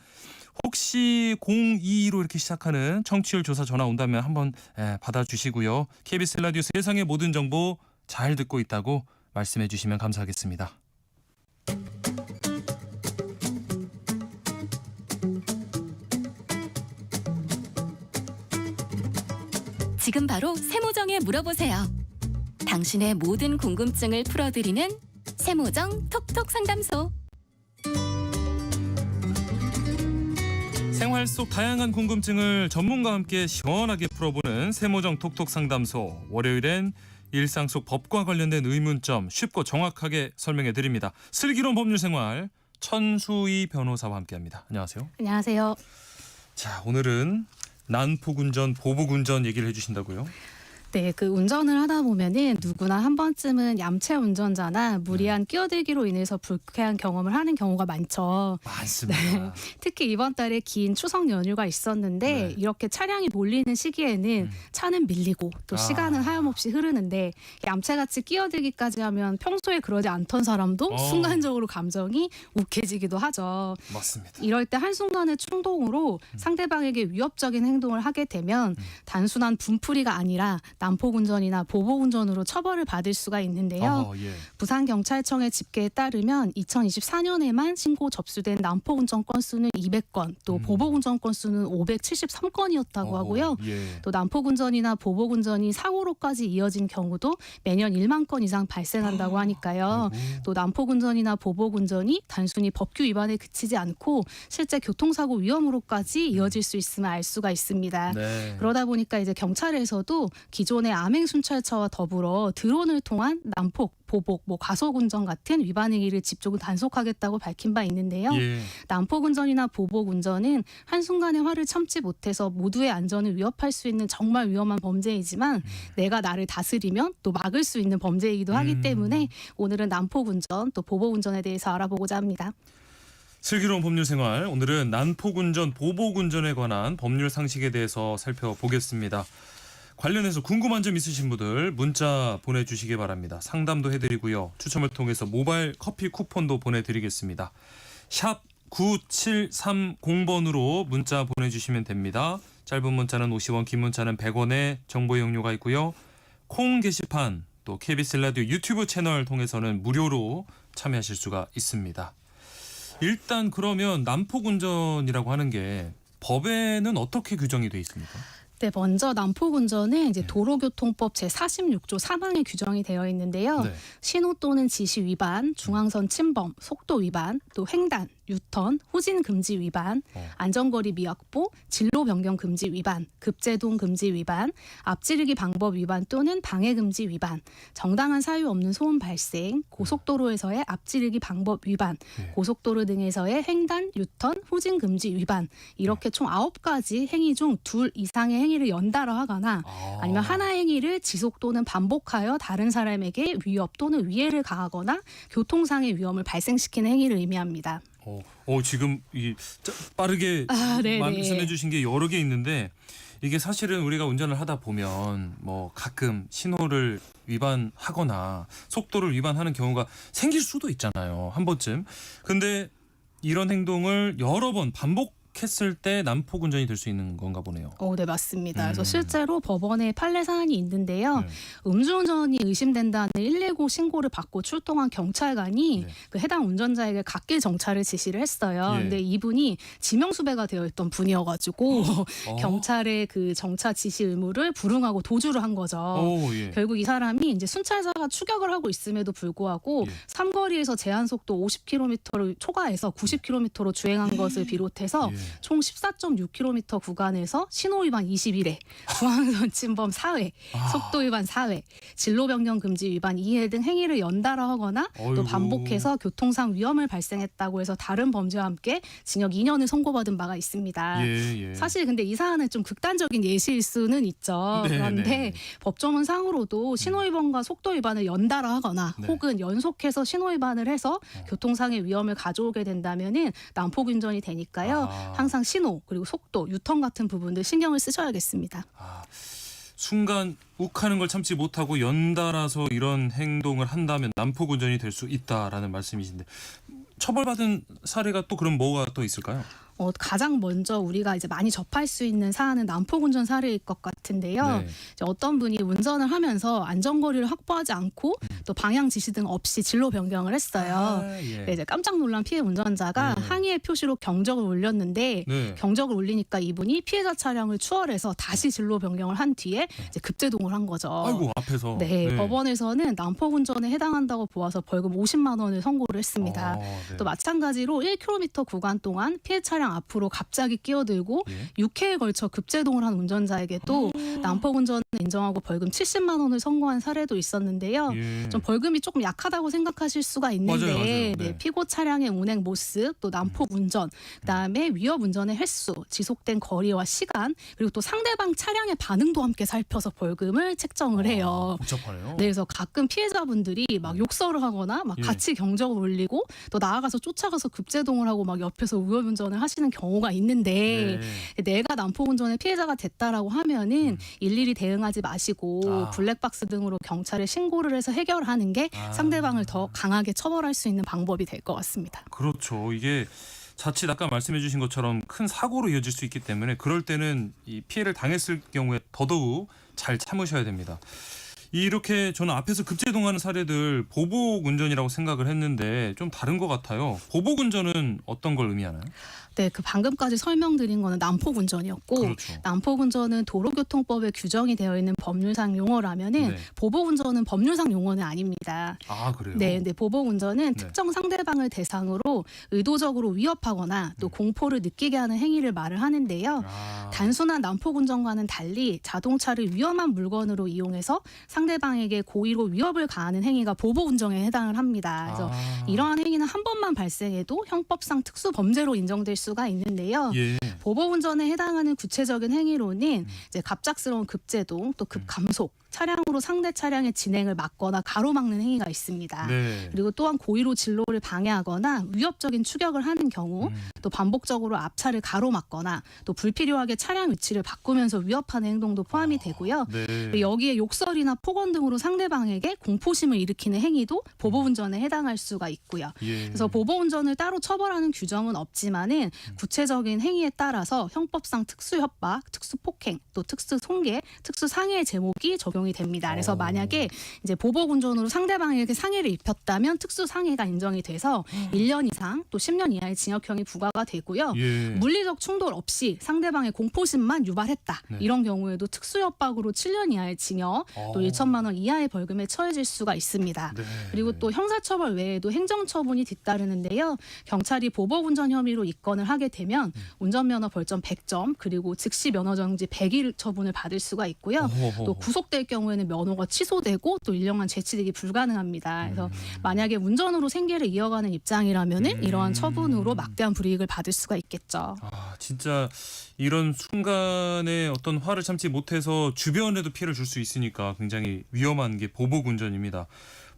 혹시 022로 이렇게 시작하는 청취율 조사 전화 온다면 한번 받아주시고요. KBS 라디오 세상의 모든 정보 잘 듣고 있다고 말씀해 주시면 감사하겠습니다. 지금 바로 세모정에 물어보세요. 당신의 모든 궁금증을 풀어드리는 세모정 톡톡 상담소. 생활 속 다양한 궁금증을 전문가와 함께 시원하게 풀어보는 세모정 톡톡 상담소. 월요일엔 일상 속 법과 관련된 의문점 쉽고 정확하게 설명해 드립니다. 슬기로운 법률 생활 천수희 변호사와 함께합니다. 안녕하세요. 안녕하세요. 자, 오늘은 난폭운전, 보복운전 얘기를 해주신다고요? 네, 그 운전을 하다 보면은 누구나 한 번쯤은 얌체 운전자나 무리한 끼어들기로 인해서 불쾌한 경험을 하는 경우가 많죠. 많습니다. 네, 특히 이번 달에 긴 추석 연휴가 있었는데 네. 이렇게 차량이 몰리는 시기에는 차는 밀리고 또 시간은 하염없이 흐르는데 얌체같이 끼어들기까지 하면 평소에 그러지 않던 사람도 순간적으로 감정이 욱해지기도 하죠. 맞습니다. 이럴 때 한순간의 충동으로 상대방에게 위협적인 행동을 하게 되면 단순한 분풀이가 아니라 난폭운전이나 보복운전으로 처벌을 받을 수가 있는데요. 예. 부산경찰청의 집계에 따르면 2024년에만 신고 접수된 난폭운전 건수는 200건, 또 보복운전 건수는 573건이었다고 하고요. 예. 또 난폭운전이나 보복운전이 사고로까지 이어진 경우도 매년 1만 건 이상 발생한다고 하니까요. 또 난폭운전이나 보복운전이 단순히 법규 위반에 그치지 않고 실제 교통사고 위험으로까지 이어질 수 있음을 알 수가 있습니다. 네. 그러다 보니까 이제 경찰에서도 기존의 암행순찰차와 더불어 드론을 통한 난폭, 보복, 과속운전 같은 위반 행위를 집중 단속하겠다고 밝힌 바 있는데요. 예. 난폭운전이나 보복운전은 한순간에 화를 참지 못해서 모두의 안전을 위협할 수 있는 정말 위험한 범죄이지만 내가 나를 다스리면 또 막을 수 있는 범죄이기도 하기 때문에 오늘은 난폭운전 또 보복운전에 대해서 알아보고자 합니다. 슬기로운 법률 생활, 오늘은 난폭운전, 보복운전에 관한 법률 상식에 대해서 살펴보겠습니다. 관련해서 궁금한 점 있으신 분들 문자 보내주시기 바랍니다. 상담도 해드리고요. 추첨을 통해서 모바일 커피 쿠폰도 보내드리겠습니다. 샵 9730번으로 문자 보내주시면 됩니다. 짧은 문자는 50원, 긴 문자는 100원의 정보 이용료가 있고요. 콩 게시판, 또 KBS 라디오 유튜브 채널 통해서는 무료로 참여하실 수가 있습니다. 일단 그러면 난폭운전이라고 하는 게 법에는 어떻게 규정이 돼 있습니까? 네, 먼저 난폭운전은 이제 도로교통법 제46조 3항에 규정이 되어 있는데요. 네. 신호 또는 지시 위반, 중앙선 침범, 속도 위반, 또 횡단, 유턴, 후진 금지 위반, 안전거리 미확보, 진로 변경 금지 위반, 급제동 금지 위반, 앞지르기 방법 위반 또는 방해 금지 위반, 정당한 사유 없는 소음 발생, 고속도로에서의 앞지르기 방법 위반, 고속도로 등에서의 횡단, 유턴, 후진 금지 위반, 이렇게 총 9가지 행위 중 2 이상의 행위를 연달아 하거나 아니면 하나의 행위를 지속 또는 반복하여 다른 사람에게 위협 또는 위해를 가하거나 교통상의 위험을 발생시키는 행위를 의미합니다. 지금 빠르게 네네. 말씀해 주신 게 여러 개 있는데 이게 사실은 우리가 운전을 하다 보면 가끔 신호를 위반하거나 속도를 위반하는 경우가 생길 수도 있잖아요. 한 번쯤. 근데 이런 행동을 여러 번 반복했을 때 난폭운전이 될 수 있는 건가 보네요. 네, 맞습니다. 그래서 실제로 법원에 판례 사안이 있는데요. 음주운전이 의심된다는 119 신고를 받고 출동한 경찰관이 그 해당 운전자에게 갓길 정차를 지시를 했어요. 근데 이분이 지명수배가 되어 있던 분이어가지고 경찰의 그 정차 지시 의무를 불응하고 도주를 한 거죠. 결국 이 사람이 이제 순찰자가 추격을 하고 있음에도 불구하고 삼거리에서 제한 속도 50km를 초과해서 90km로 주행한 것을 비롯해서 총 14.6km 구간에서 신호 위반 21회, 중앙선 침범 4회, 속도 위반 4회, 진로 변경 금지 위반 2회 등 행위를 연달아 하거나 또 반복해서 교통상 위험을 발생했다고 해서 다른 범죄와 함께 징역 2년을 선고받은 바가 있습니다. 사실 근데 이 사안은 좀 극단적인 예시일 수는 있죠. 그런데 법조문 상으로도 신호 위반과 속도 위반을 연달아 하거나 혹은 연속해서 신호 위반을 해서 교통상의 위험을 가져오게 된다면은 난폭운전이 되니까요. 항상 신호 그리고 속도, 유턴 같은 부분들 신경을 쓰셔야겠습니다. 순간 욱하는 걸 참지 못하고 연달아서 이런 행동을 한다면 난폭운전이 될 수 있다라는 말씀이신데 처벌받은 사례가 또 그럼 뭐가 또 있을까요? 가장 먼저 우리가 이제 많이 접할 수 있는 사안은 난폭운전 사례일 것 같은데요. 네. 이제 어떤 분이 운전을 하면서 안전거리를 확보하지 않고 또 방향 지시 등 없이 진로 변경을 했어요. 예. 이제 깜짝 놀란 피해 운전자가 네. 항의의 표시로 경적을 올렸는데 네. 경적을 올리니까 이분이 피해자 차량을 추월해서 다시 진로 변경을 한 뒤에 이제 급제동을 한 거죠. 아이고 앞에서. 네, 법원에서는 난폭운전에 해당한다고 보아서 벌금 50만 원을 선고를 했습니다. 네. 또 마찬가지로 1km 구간 동안 피해 차량 앞으로 갑자기 끼어들고 예. 6회에 걸쳐 급제동을 한 운전자에게도 난폭운전을 인정하고 벌금 70만 원을 선고한 사례도 있었는데요. 예. 좀 벌금이 조금 약하다고 생각하실 수가 있는데 맞아요. 네, 네. 피고 차량의 운행 모습, 또 난폭운전, 그다음에 위협 운전의 횟수, 지속된 거리와 시간, 그리고 또 상대방 차량의 반응도 함께 살펴서 벌금을 책정을 해요. 복잡하네요. 네, 그래서 가끔 피해자분들이 막 욕설을 하거나 막 예. 같이 경적을 울리고 또 나아가서 쫓아가서 급제동을 하고 막 옆에서 위협운전을 하시는 경우가 있는데 네. 내가 난폭운전의 피해자가 됐다라고 하면은 일일이 대응하지 마시고 블랙박스 등으로 경찰에 신고를 해서 해결하는 게 상대방을 더 강하게 처벌할 수 있는 방법이 될 것 같습니다. 그렇죠. 이게 자칫 아까 말씀해주신 것처럼 큰 사고로 이어질 수 있기 때문에 그럴 때는 이 피해를 당했을 경우에 더더욱 잘 참으셔야 됩니다. 이렇게 저는 앞에서 급제동하는 사례들 보복 운전이라고 생각을 했는데 좀 다른 것 같아요. 보복 운전은 어떤 걸 의미하나요? 네, 그 방금까지 설명드린 거는 난폭운전이었고 그렇죠. 난폭운전은 도로교통법에 규정이 되어 있는 법률상 용어라면은 네. 보복운전은 법률상 용어는 아닙니다. 아 그래요? 네, 보복운전은 네. 특정 상대방을 대상으로 의도적으로 위협하거나 또 공포를 느끼게 하는 행위를 말을 하는데요. 단순한 난폭운전과는 달리 자동차를 위험한 물건으로 이용해서 상대방에게 고의로 위협을 가하는 행위가 보복운전에 해당을 합니다. 그래서 이러한 행위는 한 번만 발생해도 형법상 특수범죄로 인정될 수가 있는데요. 예. 보복운전에 해당하는 구체적인 행위로는 이제 갑작스러운 급제동, 또 급감속, 차량으로 상대 차량의 진행을 막거나 가로막는 행위가 있습니다. 네. 그리고 또한 고의로 진로를 방해하거나 위협적인 추격을 하는 경우, 또 반복적으로 앞차를 가로막거나 또 불필요하게 차량 위치를 바꾸면서 위협하는 행동도 포함이 되고요. 네. 그리고 여기에 욕설이나 폭언 등으로 상대방에게 공포심을 일으키는 행위도 보복운전에 해당할 수가 있고요. 예. 그래서 보복운전을 따로 처벌하는 규정은 없지만은 구체적인 행위에 따라서 형법상 특수협박, 특수폭행, 또 특수손괴, 특수상해의 제목이 적용이 됩니다. 그래서 만약에 이제 보복운전으로 상대방에게 상해를 입혔다면 특수상해가 인정이 돼서 1년 이상 또 10년 이하의 징역형이 부과가 되고요. 예. 물리적 충돌 없이 상대방의 공포심만 유발했다. 네. 이런 경우에도 특수협박으로 7년 이하의 징역, 또 1천만 원 이하의 벌금에 처해질 수가 있습니다. 네. 그리고 또 형사처벌 외에도 행정처분이 뒤따르는데요. 경찰이 보복운전 혐의로 입건을 하게 되면 운전면허 벌점 100점, 그리고 즉시 면허정지 100일 처분을 받을 수가 있고요. 어허허허. 또 구속될 경우에는 면허가 취소되고 또 1년간 재취득이 불가능합니다. 그래서 만약에 운전으로 생계를 이어가는 입장이라면은 이러한 처분으로 막대한 불이익을 받을 수가 있겠죠. 아 진짜 이런 순간에 어떤 화를 참지 못해서 주변에도 피해를 줄 수 있으니까 굉장히 위험한 게 보복운전입니다.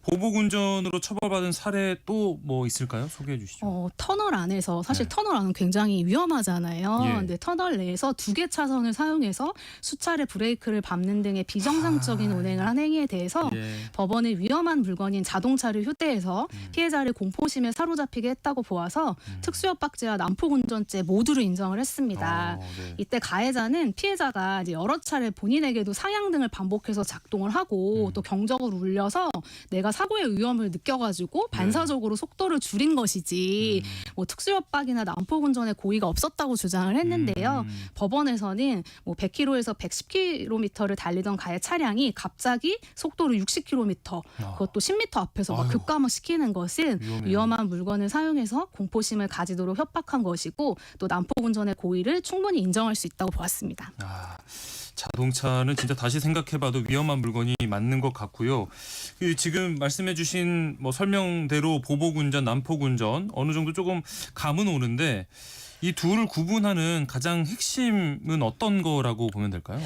보복운전으로 처벌받은 사례 또 뭐 있을까요? 소개해 주시죠. 터널 안에서 사실 터널 안은 굉장히 위험하잖아요. 예. 근데 터널 내에서 2개 차선을 사용해서 수차례 브레이크를 밟는 등의 비정상적인 운행을 한 행위에 대해서 예. 법원은 위험한 물건인 자동차를 휴대해서 피해자를 공포심에 사로잡히게 했다고 보아서 특수협박죄와 난폭운전죄 모두를 인정을 했습니다. 네. 이때 가해자는 피해자가 이제 여러 차례 본인에게도 상향등을 반복해서 작동을 하고 또 경적을 울려서 내가 사고의 위험을 느껴가지고 반사적으로 속도를 줄인 것이지 뭐 특수협박이나 난폭운전의 고의가 없었다고 주장을 했는데요. 법원에서는 뭐 100km에서 110km를 달리던 가해 차량이 갑자기 속도를 60km, 그것도 10m 앞에서 막 급감시키는 것은 위험해요. 위험한 물건을 사용해서 공포심을 가지도록 협박한 것이고 또 난폭운전의 고의를 충분히 인정할 수 있다고 보았습니다. 자동차는 진짜 다시 생각해봐도 위험한 물건이 맞는 것 같고요. 그 지금 말씀해주신 뭐 설명대로 보복운전, 난폭운전 어느 정도 조금 감은 오는데 이 둘을 구분하는 가장 핵심은 어떤 거라고 보면 될까요?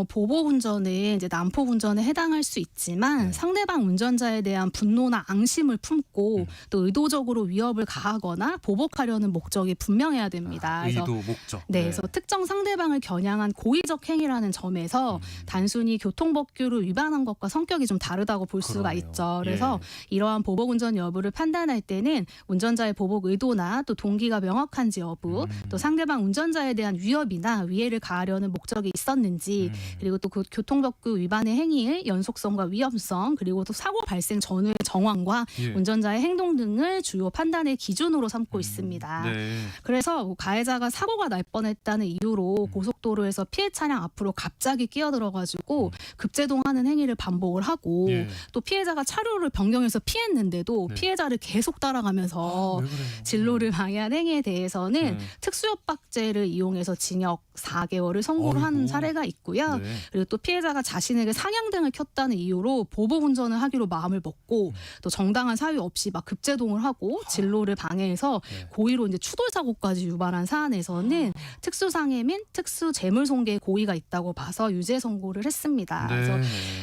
보복운전은 이제 난폭운전에 해당할 수 있지만 상대방 운전자에 대한 분노나 앙심을 품고 또 의도적으로 위협을 가하거나 보복하려는 목적이 분명해야 됩니다. 그래서 의도, 목적. 네, 그래서 특정 상대방을 겨냥한 고의적 행위라는 점에서 단순히 교통법규를 위반한 것과 성격이 좀 다르다고 볼 수가 그러네요. 있죠. 그래서 이러한 보복운전 여부를 판단할 때는 운전자의 보복 의도나 또 동기가 명확한지 여부, 그리고 또 상대방 운전자에 대한 위협이나 위해를 가하려는 목적이 있었는지 그리고 또 그 교통법규 위반의 행위의 연속성과 위험성 그리고 또 사고 발생 전후의 정황과 운전자의 행동 등을 주요 판단의 기준으로 삼고 있습니다. 네. 그래서 뭐 가해자가 사고가 날 뻔했다는 이유로 고속도로에서 피해 차량 앞으로 갑자기 끼어들어가지고 급제동하는 행위를 반복을 하고 또 피해자가 차로를 변경해서 피했는데도 피해자를 계속 따라가면서 진로를 방해한 행위에 대해서는 특수협박죄를 이용해서 징역 4개월을 선고를 한 사례가 있고요. 그리고 또 피해자가 자신에게 상향등을 켰다는 이유로 보복 운전을 하기로 마음을 먹고 또 정당한 사유 없이 막 급제동을 하고 진로를 방해해서 고의로 이제 추돌 사고까지 유발한 사안에서는 특수상해 및 특수재물손괴 고의가 있다고 봐서 유죄 선고를 했습니다. 그래서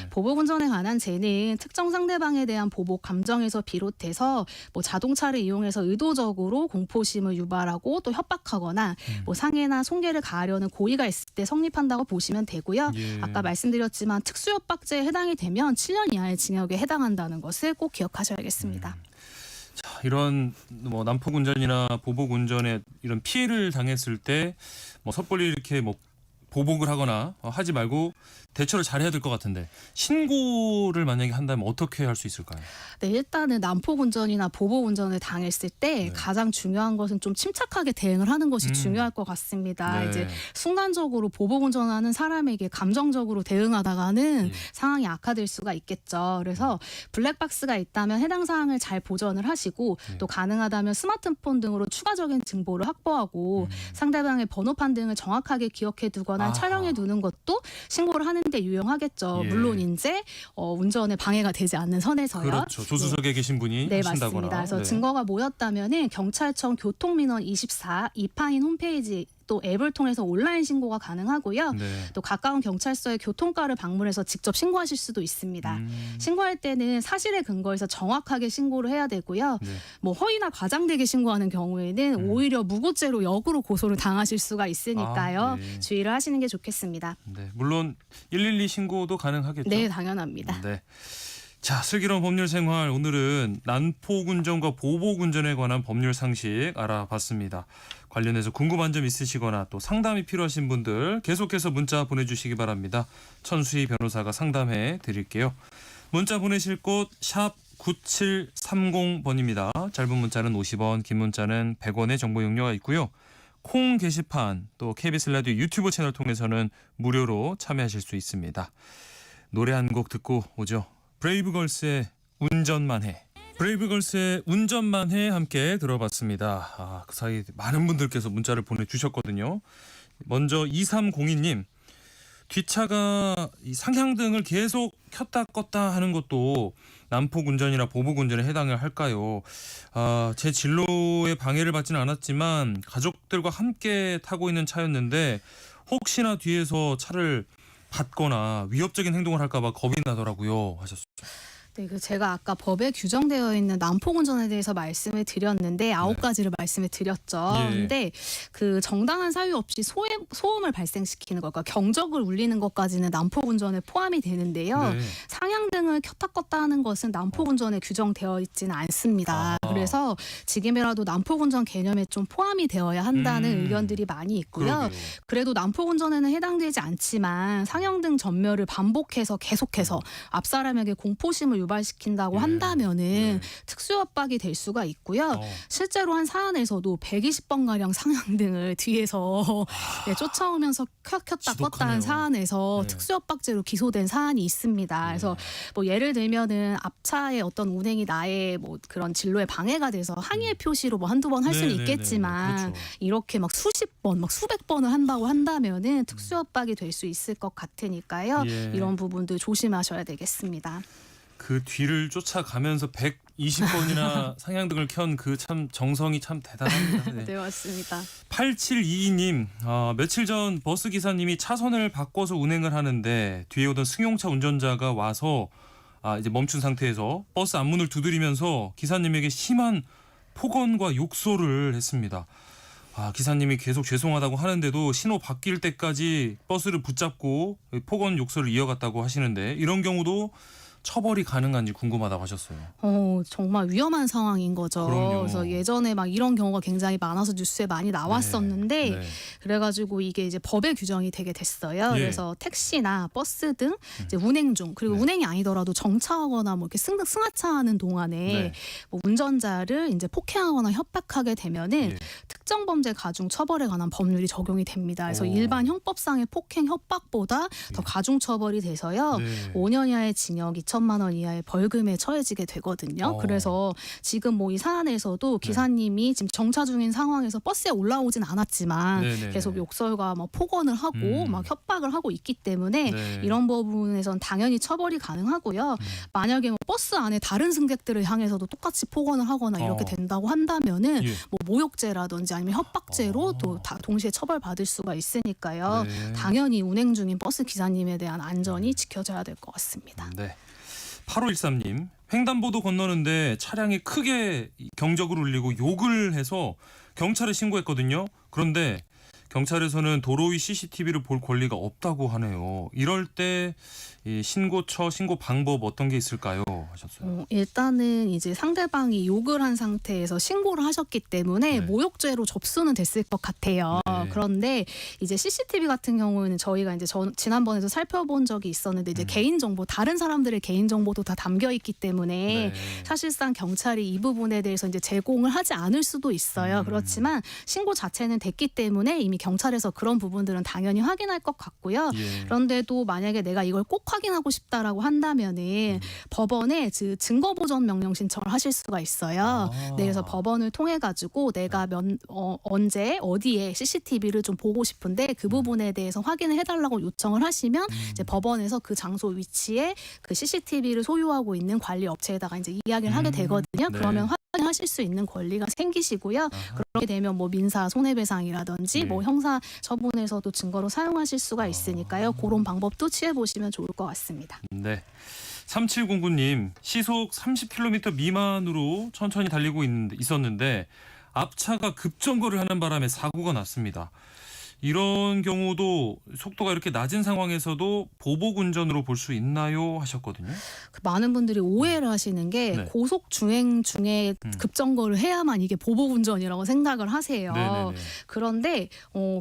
보복 운전에 관한 죄는 특정 상대방에 대한 보복 감정에서 비롯해서 뭐 자동차를 이용해서 의도적으로 공포심을 유발하고 또 협박하거나 뭐 상해나 손괴를 가하려는 고의가 있을 때 성립한다고 보시면 되고요. 아까 말씀드렸지만 특수협박죄에 해당이 되면 7년 이하의 징역에 해당한다는 것을 꼭 기억하셔야겠습니다. 자, 이런 뭐 난폭 운전이나 보복 운전에 이런 피해를 당했을 때 뭐 섣불리 이렇게 뭐 보복을 하거나 하지 말고 대처를 잘해야 될 것 같은데 신고를 만약에 한다면 어떻게 할 수 있을까요? 네, 일단은 난폭 운전이나 보복 운전을 당했을 때 가장 중요한 것은 좀 침착하게 대응을 하는 것이 중요할 것 같습니다. 이제 순간적으로 보복 운전하는 사람에게 감정적으로 대응하다가는 상황이 악화될 수가 있겠죠. 그래서 블랙박스가 있다면 해당 사항을 잘 보전을 하시고 또 가능하다면 스마트폰 등으로 추가적인 정보를 확보하고 상대방의 번호판 등을 정확하게 기억해 두거나 촬영해 두는 것도 신고를 하는 데 유용하겠죠. 물론 이제 운전에 방해가 되지 않는 선에서요. 그렇죠. 조수석에 계신 분이 하신다거나. 맞습니다. 그래서 증거가 모였다면은 경찰청 교통민원 24 이파인 홈페이지 또 앱을 통해서 온라인 신고가 가능하고요. 또 가까운 경찰서의 교통과를 방문해서 직접 신고하실 수도 있습니다. 신고할 때는 사실에 근거해서 정확하게 신고를 해야 되고요. 뭐 허위나 과장되게 신고하는 경우에는 오히려 무고죄로 역으로 고소를 당하실 수가 있으니까요. 주의를 하시는 게 좋겠습니다. 네, 물론 112 신고도 가능하겠죠? 네, 당연합니다. 네. 자, 슬기로운 법률 생활 오늘은 난폭 운전과 보복 운전에 관한 법률 상식 알아봤습니다. 관련해서 궁금한 점 있으시거나 또 상담이 필요하신 분들 계속해서 문자 보내주시기 바랍니다. 천수희 변호사가 상담해 드릴게요. 문자 보내실 곳 샵 9730번입니다. 짧은 문자는 50원, 긴 문자는 100원의 정보 용료가 있고요. 콩 게시판 또 KBS 라디오 유튜브 채널 통해서는 무료로 참여하실 수 있습니다. 노래 한 곡 듣고 오죠. 브레이브걸스의 운전만 해. 브레이브걸스의 운전만 해 함께 들어봤습니다. 그 사이 많은 분들께서 문자를 보내주셨거든요. 먼저 2302님. 뒷차가 이 상향등을 계속 켰다 껐다 하는 것도 난폭 운전이나 보복 운전에 해당을 할까요? 제 진로에 방해를 받지는 않았지만 가족들과 함께 타고 있는 차였는데 혹시나 뒤에서 차를 받거나 위협적인 행동을 할까 봐 겁이 나더라고요 하셨어요. 네, 제가 아까 법에 규정되어 있는 난폭 운전에 대해서 말씀을 드렸는데 9가지를 말씀을 드렸죠. 근데 그 정당한 사유 없이 소음을 발생시키는 것과 경적을 울리는 것까지는 난폭 운전에 포함이 되는데요. 상향등을 켰다 껐다 하는 것은 난폭 운전에 규정되어 있지는 않습니다. 그래서 지금이라도 난폭 운전 개념에 좀 포함이 되어야 한다는 의견들이 많이 있고요. 그래도 난폭 운전에는 해당되지 않지만 상향등 전멸을 반복해서 계속해서 앞 사람에게 공포심을 유발시킨다고 한다면은 특수협박이 될 수가 있고요. 실제로 한 사안에서도 120번가량 상향등을 뒤에서 쫓아오면서 켰다 껐다 한 사안에서 특수협박죄로 기소된 사안이 있습니다. 그래서 뭐 예를 들면은 앞차의 어떤 운행이 나의 뭐 그런 진로에 방해가 돼서 항의의 표시로 뭐 한두 번 할 수는 있겠지만 이렇게 막 수십 번, 막 수백 번을 한다고 한다면은 특수협박이 될 수 있을 것 같으니까요. 이런 부분도 조심하셔야 되겠습니다. 그 뒤를 쫓아가면서 120번이나 상향등을 켠 그 참 정성이 참 대단합니다. 네, 맞습니다. 8722님, 며칠 전 버스 기사님이 차선을 바꿔서 운행을 하는데 뒤에 오던 승용차 운전자가 와서 이제 멈춘 상태에서 버스 앞문을 두드리면서 기사님에게 심한 폭언과 욕설을 했습니다. 기사님이 계속 죄송하다고 하는데도 신호 바뀔 때까지 버스를 붙잡고 폭언 욕설을 이어갔다고 하시는데 이런 경우도 처벌이 가능한지 궁금하다고 하셨어요. 정말 위험한 상황인 거죠. 그럼요. 그래서 예전에 막 이런 경우가 굉장히 많아서 뉴스에 많이 나왔었는데 네. 그래가지고 이게 이제 법에 규정이 되게 됐어요. 예. 그래서 택시나 버스 등 이제 운행 중 그리고 네. 운행이 아니더라도 정차하거나 뭐 이렇게 승하차하는 동안에 네. 뭐 운전자를 이제 폭행하거나 협박하게 되면은 예. 특정 범죄 가중 처벌에 관한 법률이 적용이 됩니다. 그래서 오. 일반 형법상의 폭행 협박보다 더 가중 처벌이 돼서요. 네. 5년 이하의 징역 2천만 원 이하의 벌금에 처해지게 되거든요. 그래서 지금 뭐 이 사안에서도 기사님이 지금 정차 중인 상황에서 버스에 올라오진 않았지만 네네네. 계속 욕설과 뭐 폭언을 하고 막 협박을 하고 있기 때문에 네. 이런 부분에선 당연히 처벌이 가능하고요. 만약에 뭐 버스 안에 다른 승객들을 향해서도 똑같이 폭언을 하거나 이렇게 된다고 한다면은 예. 뭐 모욕죄라든지 아니면 협박죄로 또 다 동시에 처벌받을 수가 있으니까요. 네. 당연히 운행 중인 버스 기사님에 대한 안전이 지켜져야 될 것 같습니다. 네. 8513님, 횡단보도 건너는데 차량이 크게 경적을 울리고 욕을 해서 경찰에 신고했거든요. 그런데 경찰에서는 도로 위 CCTV를 볼 권리가 없다고 하네요. 이럴 때 이 신고처, 신고 방법 어떤 게 있을까요? 하셨어요. 일단은 이제 상대방이 욕을 한 상태에서 신고를 하셨기 때문에 네. 모욕죄로 접수는 됐을 것 같아요. 네. 그런데 이제 CCTV 같은 경우에는 저희가 이제 지난번에도 살펴본 적이 있었는데 이제 개인정보, 다른 사람들의 개인정보도 다 담겨 있기 때문에 네. 사실상 경찰이 이 부분에 대해서 이제 제공을 하지 않을 수도 있어요. 그렇지만 신고 자체는 됐기 때문에 이미 경찰에서 그런 부분들은 당연히 확인할 것 같고요. 예. 그런데도 만약에 내가 이걸 꼭 확인하고 싶다라고 한다면은 법원에 증거 보전 명령 신청을 하실 수가 있어요. 네, 그래서 법원을 통해 가지고 내가 언제 어디에 CCTV를 좀 보고 싶은데 그 부분에 대해서 확인을 해달라고 요청을 하시면 이제 법원에서 그 장소 위치에 그 CCTV를 소유하고 있는 관리 업체에다가 이제 이야기를 하게 되거든요. 네. 그러면 확인하실 수 있는 권리가 생기시고요. 그렇게 되면 뭐 민사 손해배상이라든지 네. 뭐 형사 처분에서도 증거로 사용하실 수가 있으니까요. 그런 방법도 취해 보시면 좋을 것 같습니다. 네. 3709님, 시속 30km 미만으로 천천히 달리고 있었는데 앞차가 급정거를 하는 바람에 사고가 났습니다. 이런 경우도 속도가 이렇게 낮은 상황에서도 보복 운전으로 볼 수 있나요? 하셨거든요. 많은 분들이 오해를 하시는 게 네. 고속 주행 중에 급정거를 해야만 이게 보복 운전이라고 생각을 하세요. 네네네. 그런데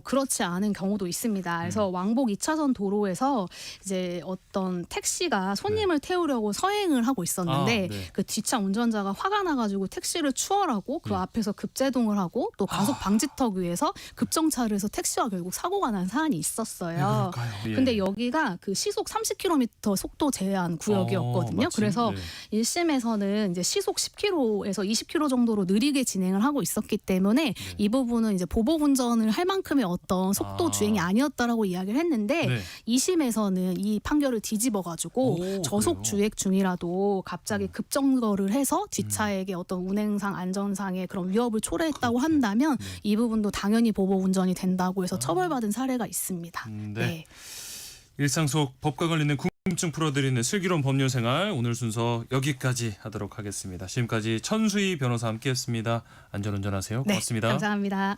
그렇지 않은 경우도 있습니다. 그래서 왕복 2차선 도로에서 이제 어떤 택시가 손님을 태우려고 서행을 하고 있었는데 네. 그 뒷차 운전자가 화가 나가지고 택시를 추월하고 그 앞에서 급제동을 하고 또 가속 방지턱 위에서 급정차를 해서 택시와 결국 사고가 난 사안이 있었어요. 그럴까요? 예. 근데 여기가 그 시속 30km 속도 제한 구역이었거든요. 마침, 그래서 네. 1심에서는 이제 시속 10km에서 20km 정도로 느리게 진행을 하고 있었기 때문에 이 부분은 이제 보복 운전을 할 만큼의 어떤 속도 주행이 아니었다라고 이야기를 했는데 네. 2심에서는 이 판결을 뒤집어 가지고 오, 저속 그래요? 주행 중이라도 갑자기 급정거를 해서 뒷차에게 어떤 운행상 안전상의 그런 위협을 초래했다고 한다면 이 부분도 당연히 보복 운전이 된다고 해서 처벌받은 사례가 있습니다. 네. 일상 속 법과 관련된 궁금증 풀어드리는 슬기로운 법률생활, 오늘 순서 여기까지 하도록 하겠습니다. 지금까지 천수희 변호사 함께했습니다. 안전운전하세요. 네, 고맙습니다. 감사합니다.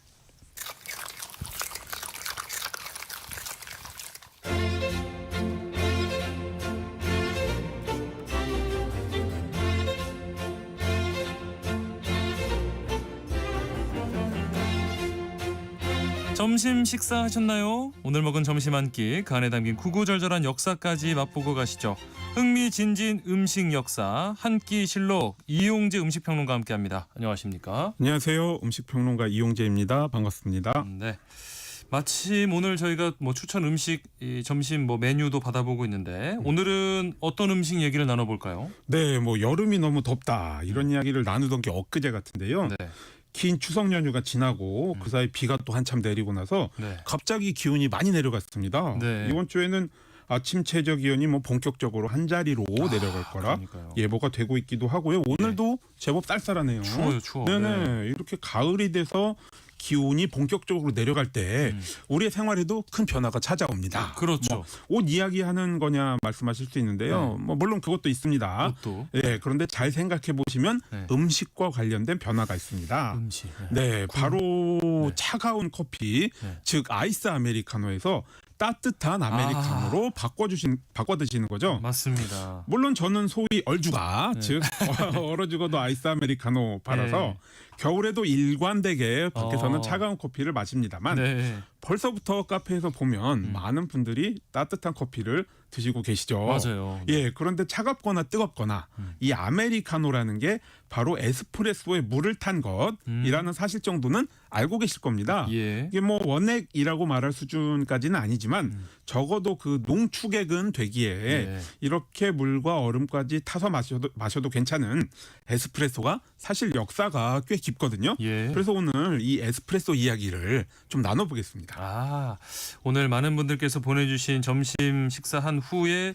점심 식사하셨나요? 오늘 먹은 점심 한 끼, 그 안에 담긴 구구절절한 역사까지 맛보고 가시죠. 흥미진진 음식 역사 한 끼 실록, 이용재 음식평론가와 함께합니다. 안녕하십니까? 안녕하세요. 음식평론가 이용재입니다. 반갑습니다. 네. 마침 오늘 저희가 뭐 추천 음식 점심 뭐 메뉴도 받아보고 있는데 오늘은 어떤 음식 얘기를 나눠볼까요? 네, 뭐 여름이 너무 덥다 이런 이야기를 나누던 게 엊그제 같은데요. 네. 긴 추석 연휴가 지나고 그 사이 비가 또 한참 내리고 나서 네. 갑자기 기온이 많이 내려갔습니다. 네. 이번 주에는 아침 최저 기온이 뭐 본격적으로 한 자리로 내려갈 거라 그러니까요. 예보가 되고 있기도 하고요. 오늘도 제법 쌀쌀하네요. 추워요, 추워. 네네. 네. 이렇게 가을이 돼서 기온이 본격적으로 내려갈 때 우리의 생활에도 큰 변화가 찾아옵니다. 그렇죠. 뭐 옷 이야기하는 거냐 말씀하실 수 있는데요. 뭐 물론 그것도 있습니다. 그것도. 예, 그런데 잘 생각해 보시면 네. 음식과 관련된 변화가 있습니다. 음식. 네, 바로 차가운 커피, 네. 즉 아이스 아메리카노에서 따뜻한 아메리카노로 바꿔 드시는 거죠. 맞습니다. 물론 저는 소위 얼죽아, 네. 즉 얼어 죽어도 아이스 아메리카노 팔아서 네. 겨울에도 일관되게 밖에서는 어. 차가운 커피를 마십니다만 네. 벌써부터 카페에서 보면 많은 분들이 따뜻한 커피를 드시고 계시죠. 맞아요. 예, 그런데 차갑거나 뜨겁거나 이 아메리카노라는 게 바로 에스프레소에 물을 탄 것이라는 사실 정도는 알고 계실 겁니다. 예. 이게 뭐 원액이라고 말할 수준까지는 아니지만 적어도 그 농축액은 되기에 네. 이렇게 물과 얼음까지 타서 마셔도 괜찮은 에스프레소가 사실 역사가 꽤 깊거든요. 예. 그래서 오늘 이 에스프레소 이야기를 좀 나눠보겠습니다. 아, 오늘 많은 분들께서 보내주신 점심 식사한 후에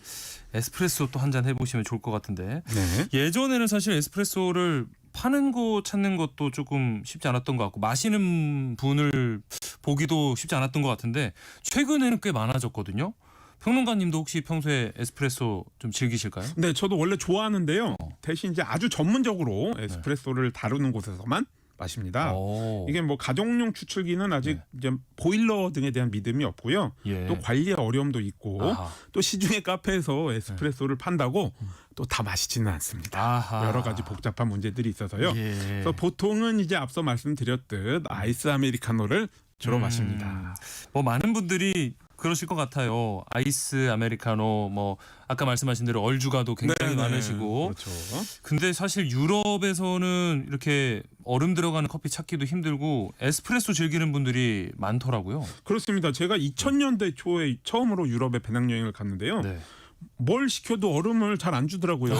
에스프레소 또 한 잔 해보시면 좋을 것 같은데 네. 예전에는 사실 에스프레소를 파는 곳 찾는 것도 조금 쉽지 않았던 것 같고 마시는 분을 보기도 쉽지 않았던 것 같은데 최근에는 꽤 많아졌거든요. 평론가님도 혹시 평소에 에스프레소 좀 즐기실까요? 네, 저도 원래 좋아하는데요. 대신 이제 아주 전문적으로 에스프레소를 다루는 곳에서만 마십니다. 이게 뭐 가정용 추출기는 아직 이제 보일러 등에 대한 믿음이 없고요. 예. 또 관리 어려움도 있고 아하. 또 시중에 카페에서 에스프레소를 판다고 또 다 마시지는 않습니다. 아하. 여러 가지 복잡한 문제들이 있어서요. 예. 그래서 보통은 이제 앞서 말씀드렸듯 아이스 아메리카노를 주로 마십니다. 뭐 많은 분들이 그러실 것 같아요. 아이스 아메리카노 뭐 아까 말씀하신 대로 얼죽아도 굉장히 네네. 많으시고. 그렇죠. 근데 사실 유럽에서는 이렇게 얼음 들어가는 커피 찾기도 힘들고 에스프레소 즐기는 분들이 많더라고요. 그렇습니다. 제가 2000년대 초에 처음으로 유럽에 배낭여행을 갔는데요. 네. 뭘 시켜도 얼음을 잘 안 주더라고요.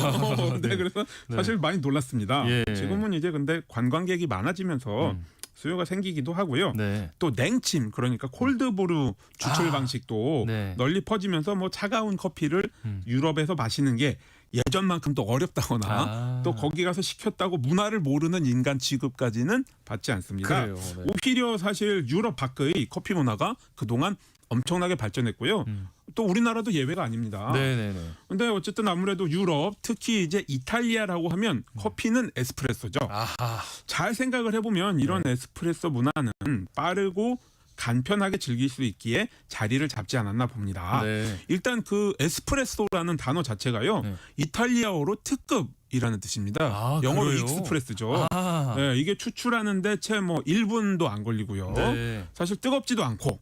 네, 네. 그래서 네. 사실 많이 놀랐습니다. 예. 지금은 이제 근데 관광객이 많아지면서 수요가 생기기도 하고요. 네. 또 냉침 그러니까 콜드브루 추출 방식도 네. 널리 퍼지면서 뭐 차가운 커피를 유럽에서 마시는 게 예전만큼 또 어렵다거나 또 거기 가서 시켰다고 문화를 모르는 인간 취급까지는 받지 않습니다. 그래요. 네. 오히려 사실 유럽 밖의 커피 문화가 그동안 엄청나게 발전했고요. 또 우리나라도 예외가 아닙니다. 네네네. 근데 어쨌든 아무래도 유럽 특히 이제 이탈리아라고 하면 커피는 에스프레소죠. 아하. 잘 생각을 해보면 이런 에스프레소 문화는 빠르고 간편하게 즐길 수 있기에 자리를 잡지 않았나 봅니다. 네. 일단 그 에스프레소라는 단어 자체가요. 네. 이탈리아어로 특급이라는 뜻입니다. 아, 영어로 그래요? 익스프레스죠. 아. 네, 이게 추출하는데 채 뭐 1분도 안 걸리고요. 네. 사실 뜨겁지도 않고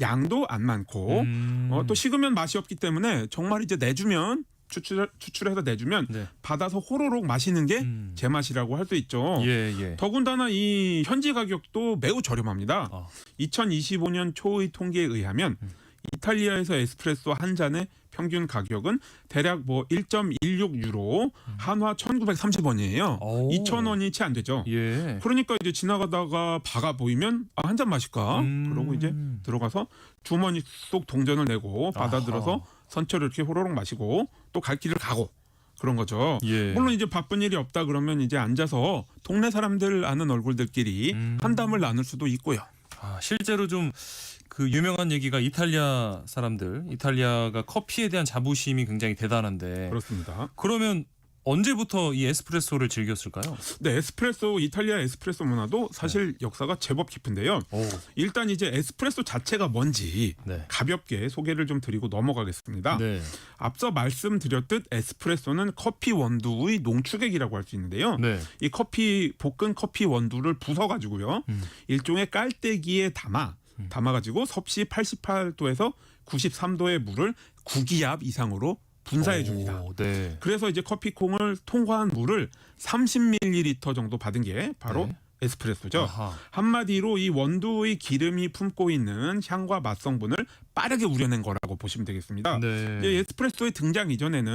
양도 안 많고 또 식으면 맛이 없기 때문에 정말 이제 내주면 추출해서 내주면 네. 받아서 호로록 마시는 게 제맛이라고 할 수 있죠. 예, 예. 더군다나 이 현지 가격도 매우 저렴합니다. 2025년 초의 통계에 의하면 이탈리아에서 에스프레소 한 잔의 평균 가격은 대략 뭐 1.16유로, 한화 1,930원이에요. 2,000원이 채 안 되죠. 예. 그러니까 이제 지나가다가 바가 보이면 한 잔 마실까? 그러고 이제 들어가서 주머니 속 동전을 내고 받아들어서 선처를 이렇게 호로록 마시고 또 갈 길을 가고 그런 거죠. 예. 물론 이제 바쁜 일이 없다 그러면 이제 앉아서 동네 사람들 아는 얼굴들끼리 한담을 나눌 수도 있고요. 아, 실제로 좀 그 유명한 얘기가 이탈리아가 커피에 대한 자부심이 굉장히 대단한데. 그렇습니다. 그러면 언제부터 이 에스프레소를 즐겼을까요? 네, 이탈리아 에스프레소 문화도 사실 역사가 제법 깊은데요. 일단 이제 에스프레소 자체가 뭔지 가볍게 소개를 좀 드리고 넘어가겠습니다. 네. 앞서 말씀드렸듯 에스프레소는 커피 원두의 농축액이라고 할 수 있는데요. 네. 이 볶은 커피 원두를 부숴가지고요. 일종의 깔때기에 담아가지고 섭씨 88도에서 93도의 물을 9기압 이상으로 분사해 줍니다. 네. 그래서 이제 커피콩을 통과한 물을 30ml 정도 받은 게 바로 에스프레소죠. 아하. 한마디로 이 원두의 기름이 품고 있는 향과 맛 성분을 빠르게 우려낸 거라고 보시면 되겠습니다. 네. 이제 에스프레소의 등장 이전에는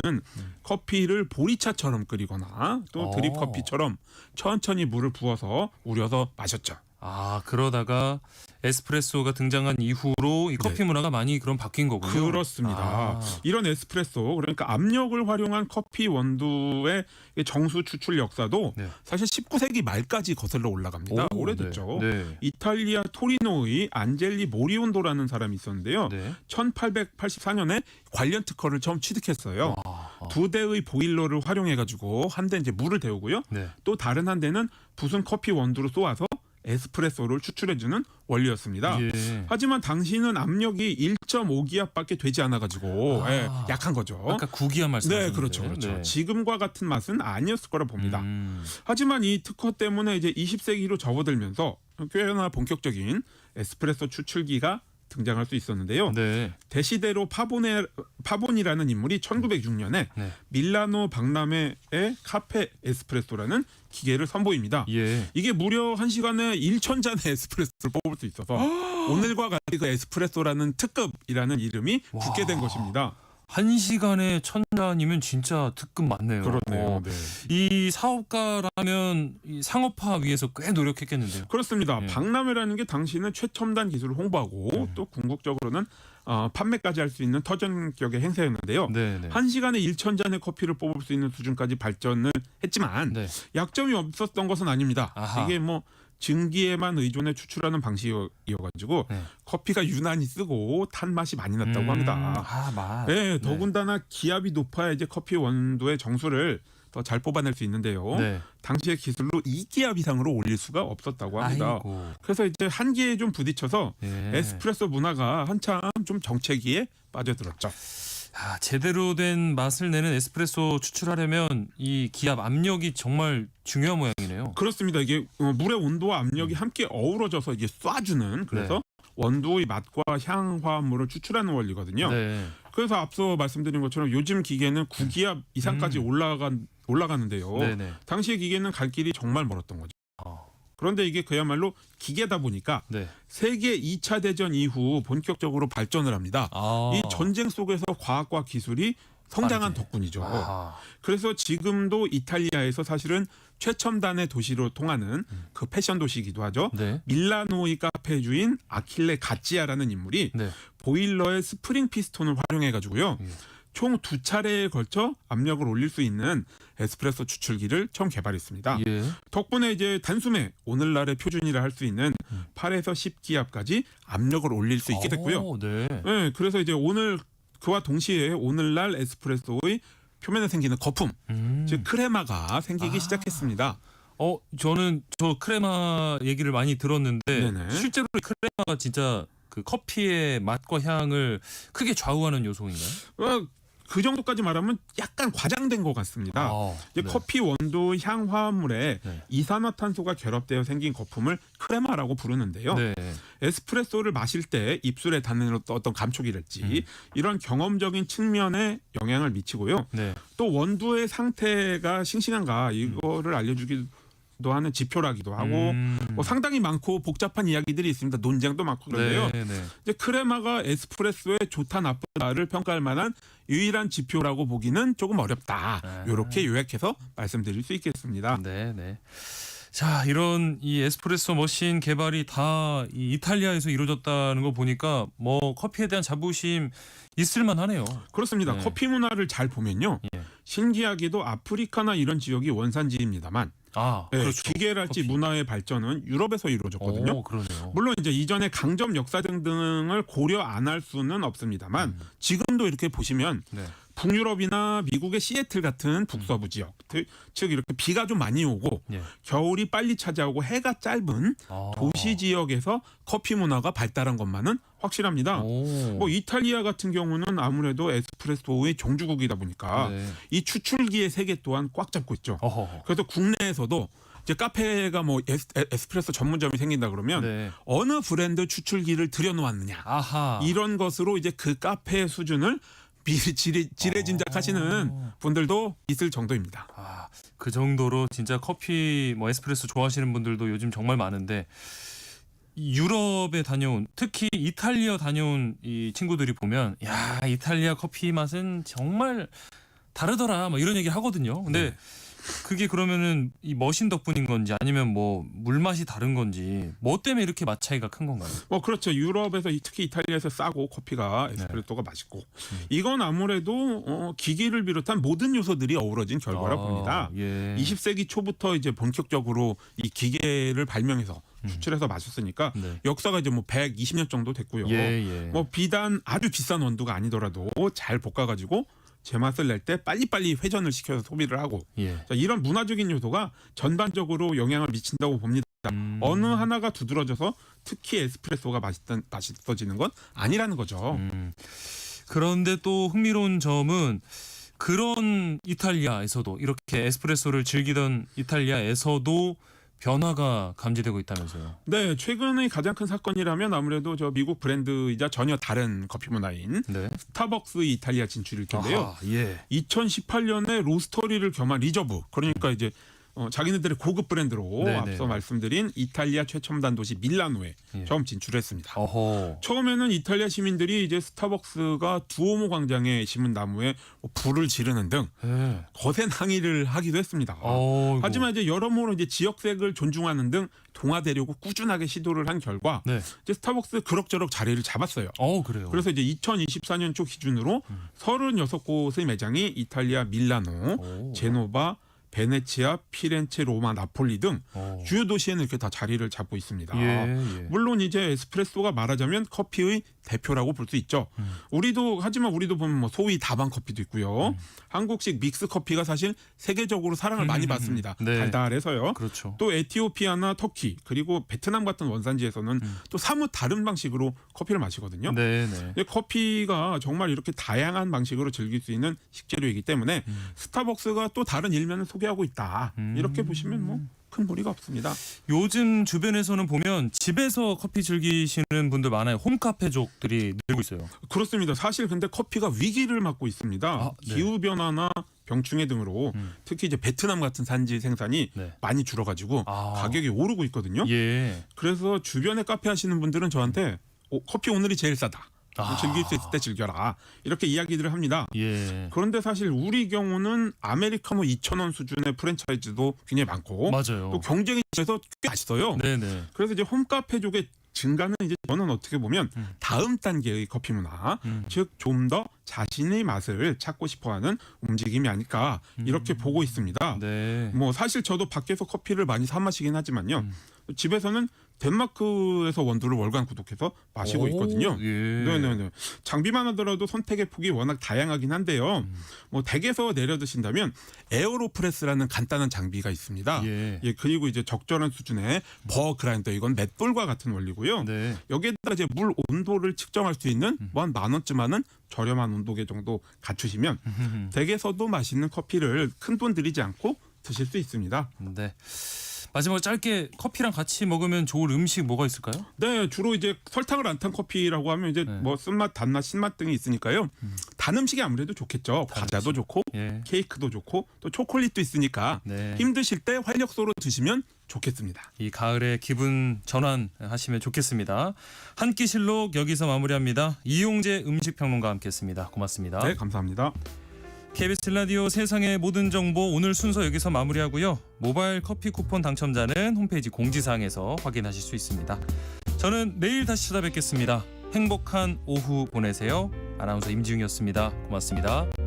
커피를 보리차처럼 끓이거나 또 드립 커피처럼 천천히 물을 부어서 우려서 마셨죠. 아, 그러다가 에스프레소가 등장한 이후로 이 커피 문화가 많이 그럼 바뀐 거군요. 그렇습니다. 이런 에스프레소 그러니까 압력을 활용한 커피 원두의 정수 추출 역사도 사실 19세기 말까지 거슬러 올라갑니다. 오래됐죠. 네. 이탈리아 토리노의 안젤리 모리온도라는 사람이 있었는데요. 1884년에 관련 특허를 처음 취득했어요. 2대의 보일러를 활용해가지고 한 대 이제 물을 데우고요. 또 다른 한 대는 부순 커피 원두로 쏘아서 에스프레소를 추출해주는 원리였습니다. 예. 하지만 당시는 압력이 1.5기압밖에 되지 않아가지고 약한 거죠. 아까 9기압 말씀하셨는데. 네, 그렇죠, 그렇죠. 네. 지금과 같은 맛은 아니었을 거라 봅니다. 하지만 이 특허 때문에 이제 20세기로 접어들면서 꽤나 본격적인 에스프레소 추출기가 등장할 수 있었는데요. 네. 대시대로 파본이라는 인물이 1906년에 네. 밀라노 박람회의 카페 에스프레소라는 기계를 선보입니다. 예. 이게 무려 1시간에 1,000잔의 에스프레소를 뽑을 수 있어서 오늘과 같이 그 에스프레소라는 특급이라는 이름이 붙게 된 것입니다. 1시간에 1,000잔이면 진짜 특급 맞네요. 그렇네요. 네. 이 사업가라면 이 상업화 위해서 꽤 노력했겠는데요. 그렇습니다. 예. 박람회라는 게 당시는 최첨단 기술을 홍보하고 또 궁극적으로는 판매까지 할 수 있는 터전격의 행사였는데요. 네. 1시간에 1,000잔의 커피를 뽑을 수 있는 수준까지 발전을 했지만 네. 약점이 없었던 것은 아닙니다. 아하. 이게 뭐 증기에만 의존해 추출하는 방식이어가지고 네. 커피가 유난히 쓰고 탄 맛이 많이 났다고 합니다. 맛. 네, 더군다나 기압이 높아야 이제 커피 원두의 정수를 더 잘 뽑아낼 수 있는데요. 네. 당시의 기술로 2기압 이상으로 올릴 수가 없었다고 합니다. 아이고. 그래서 이제 한계에 좀 부딪혀서 예. 에스프레소 문화가 한참 좀 정체기에 빠져들었죠. 제대로 된 맛을 내는 에스프레소 추출하려면 이 기압 압력이 정말 중요한 모양이네요. 그렇습니다. 이게 물의 온도와 압력이 함께 어우러져서 이게 쏴주는 그래서 네. 원두의 맛과 향 화합물을 추출하는 원리거든요. 네. 그래서 앞서 말씀드린 것처럼 요즘 기계는 9기압 이상까지 올라가는데요. 네네. 당시의 기계는 갈 길이 정말 멀었던 거죠. 그런데 이게 그야말로 기계다 보니까 네. 세계 2차 대전 이후 본격적으로 발전을 합니다. 이 전쟁 속에서 과학과 기술이 성장한 덕분이죠. 그래서 지금도 이탈리아에서 사실은 최첨단의 도시로 통하는 그 패션 도시이기도 하죠. 네. 밀라노의 카페 주인 아킬레 가찌아라는 인물이 네. 보일러의 스프링 피스톤을 활용해 가지고요. 총 2차례에 걸쳐 압력을 올릴 수 있는 에스프레소 추출기를 처음 개발했습니다. 예. 덕분에 이제 단숨에 오늘날의 표준이라 할 수 있는 8에서 10기압까지 압력을 올릴 수 있게 됐고요. 네. 네, 그래서 이제 그와 동시에 오늘날 에스프레소의 표면에 생기는 거품, 즉 크레마가 생기기 시작했습니다. 저는 저 크레마 얘기를 많이 들었는데 네네. 실제로 크레마가 진짜 그 커피의 맛과 향을 크게 좌우하는 요소인가요? 그 정도까지 말하면 약간 과장된 것 같습니다. 이제 네. 커피 원두 향 화합물에 네. 이산화탄소가 결합되어 생긴 거품을 크레마라고 부르는데요. 네. 에스프레소를 마실 때 입술에 닿는 어떤 감촉이랄지 이런 경험적인 측면에 영향을 미치고요. 네. 또 원두의 상태가 싱싱한가 이거를 알려주기도 하는 지표라기도 하고 뭐 상당히 많고 복잡한 이야기들이 있습니다. 논쟁도 많고 그런데요. 네. 이제 크레마가 에스프레소의 좋다 나쁘다를 평가할 만한 유일한 지표라고 보기는 조금 어렵다. 이렇게 요약해서 말씀드릴 수 있겠습니다. 네. 자, 이런 이 에스프레소 머신 개발이 다 이 이탈리아에서 이루어졌다는 거 보니까 뭐 커피에 대한 자부심 있을만하네요. 그렇습니다. 네. 커피 문화를 잘 보면요. 예. 신기하게도 아프리카나 이런 지역이 원산지입니다만 그렇죠. 기계랄지 문화의 발전은 유럽에서 이루어졌거든요. 그러네요. 물론 이제 이전에 강점 역사적 등을 고려 안 할 수는 없습니다만 지금도 이렇게 보시면 네. 북유럽이나 미국의 시애틀 같은 북서부 지역, 즉 이렇게 비가 좀 많이 오고 예. 겨울이 빨리 찾아오고 해가 짧은 도시 지역에서 커피 문화가 발달한 것만은 확실합니다. 뭐 이탈리아 같은 경우는 아무래도 에스프레소의 종주국이다 보니까 네. 이 추출기의 세계 또한 꽉 잡고 있죠. 그래서 국내에서도 이제 카페가 뭐 에스프레소 전문점이 생긴다 그러면 네. 어느 브랜드 추출기를 들여놓았느냐 이런 것으로 이제 그 카페의 수준을 지레짐작하시는 분들도 있을 정도입니다. 그 정도로 진짜 커피 뭐 에스프레소 좋아하시는 분들도 요즘 정말 많은데 유럽에 다녀온 특히 이탈리아 다녀온 이 친구들이 보면 야 이탈리아 커피 맛은 정말 다르더라 뭐 이런 얘기 하거든요. 근데 그게 그러면은 이 머신 덕분인 건지 아니면 뭐 물맛이 다른 건지 뭐 때문에 이렇게 맛 차이가 큰 건가요? 그렇죠. 유럽에서 특히 이탈리아에서 싸고 커피가 에스프레소가 맛있고 이건 아무래도 기기를 비롯한 모든 요소들이 어우러진 결과라고 봅니다. 20세기 초부터 이제 본격적으로 이 기계를 발명해서 추출해서 마셨으니까 역사가 이제 뭐 120년 정도 됐고요. 뭐 비단 아주 비싼 원두가 아니더라도 잘 볶아가지고 제맛을 낼 때 빨리빨리 회전을 시켜서 소비를 하고 자, 이런 문화적인 요소가 전반적으로 영향을 미친다고 봅니다. 어느 하나가 두드러져서 특히 에스프레소가 맛있어지는 건 아니라는 거죠. 그런데 또 흥미로운 점은 그런 이탈리아에서도 이렇게 에스프레소를 즐기던 이탈리아에서도 변화가 감지되고 있다면서요. 네, 최근의 가장 큰 사건이라면 아무래도 저 미국 브랜드이자 전혀 다른 커피 문화인 스타벅스 이탈리아 진출일 텐데요. 아하, 예. 2018년에 로스터리를 겸한 리저브, 그러니까 이제 자기네들의 고급 브랜드로 네네. 앞서 말씀드린 이탈리아 최첨단 도시 밀라노에 처음 진출했습니다. 어허. 처음에는 이탈리아 시민들이 이제 스타벅스가 두오모 광장에 심은 나무에 불을 지르는 등 예. 거센 항의를 하기도 했습니다. 어이구. 하지만 이제 여러모로 이제 지역색을 존중하는 등 동화되려고 꾸준하게 시도를 한 결과 이제 스타벅스 그럭저럭 자리를 잡았어요. 그래요. 그래서 이제 2024년 초 기준으로 36곳의 매장이 이탈리아 밀라노, 제노바, 베네치아, 피렌체, 로마, 나폴리 등 주요 도시에는 이렇게 다 자리를 잡고 있습니다. 물론 이제 에스프레소가 말하자면 커피의 대표라고 볼 수 있죠. 하지만 우리도 보면 뭐 소위 다방 커피도 있고요. 한국식 믹스 커피가 사실 세계적으로 사랑을 많이 받습니다. 네. 달달해서요. 그렇죠. 또 에티오피아나 터키 그리고 베트남 같은 원산지에서는 또 사뭇 다른 방식으로 커피를 마시거든요. 근데 커피가 정말 이렇게 다양한 방식으로 즐길 수 있는 식재료이기 때문에 스타벅스가 또 다른 일면을 소개하고 있다. 이렇게 보시면 뭐 큰 무리가 없습니다. 요즘 주변에서는 보면 집에서 커피 즐기시는 분들 많아요. 홈카페족들이 늘고 있어요. 그렇습니다. 사실 근데 커피가 위기를 맞고 있습니다. 기후 변화나 병충해 등으로 특히 이제 베트남 같은 산지 생산이 많이 줄어가지고 가격이 오르고 있거든요. 그래서 주변에 카페 하시는 분들은 저한테 커피 오늘이 제일 싸다. 즐길 수 있을 때 즐겨라. 이렇게 이야기들을 합니다. 그런데 사실 우리 경우는 아메리카노 2,000원 수준의 프랜차이즈도 굉장히 많고 맞아요. 또 경쟁이 있어서 꽤 맛있어요. 그래서 이제 홈카페족의 증가는 이제 저는 어떻게 보면 다음 단계의 커피 문화, 즉 좀 더 자신의 맛을 찾고 싶어하는 움직임이 아닐까 이렇게 보고 있습니다. 뭐 사실 저도 밖에서 커피를 많이 사 마시긴 하지만요. 집에서는 덴마크에서 원두를 월간 구독해서 마시고 있거든요. 네네네. 장비만 하더라도 선택의 폭이 워낙 다양하긴 한데요. 뭐 댁에서 내려 드신다면 에어로프레스라는 간단한 장비가 있습니다. 그리고 이제 적절한 수준의 버 그라인더, 이건 맷불과 같은 원리고요. 여기에다가 이제 물 온도를 측정할 수 있는 뭐 한 10,000원쯤 하는 저렴한 온도계 정도 갖추시면 댁에서도 맛있는 커피를 큰돈 들이지 않고 드실 수 있습니다. 네. 마지막으로 짧게 커피랑 같이 먹으면 좋을 음식 뭐가 있을까요? 네, 주로 이제 설탕을 안 탄 커피라고 하면 이제 뭐 쓴맛, 단맛, 신맛 등이 있으니까요. 단 음식이 아무래도 좋겠죠. 과자도 좋고 케이크도 좋고 또 초콜릿도 있으니까 힘드실 때 활력소로 드시면 좋겠습니다. 이 가을에 기분 전환하시면 좋겠습니다. 한 끼실록 여기서 마무리합니다. 이용재 음식평론가와 함께했습니다. 고맙습니다. 네, 감사합니다. KBS 라디오 세상의 모든 정보 오늘 순서 여기서 마무리하고요. 모바일 커피 쿠폰 당첨자는 홈페이지 공지사항에서 확인하실 수 있습니다. 저는 내일 다시 찾아뵙겠습니다. 행복한 오후 보내세요. 아나운서 임지웅이었습니다. 고맙습니다.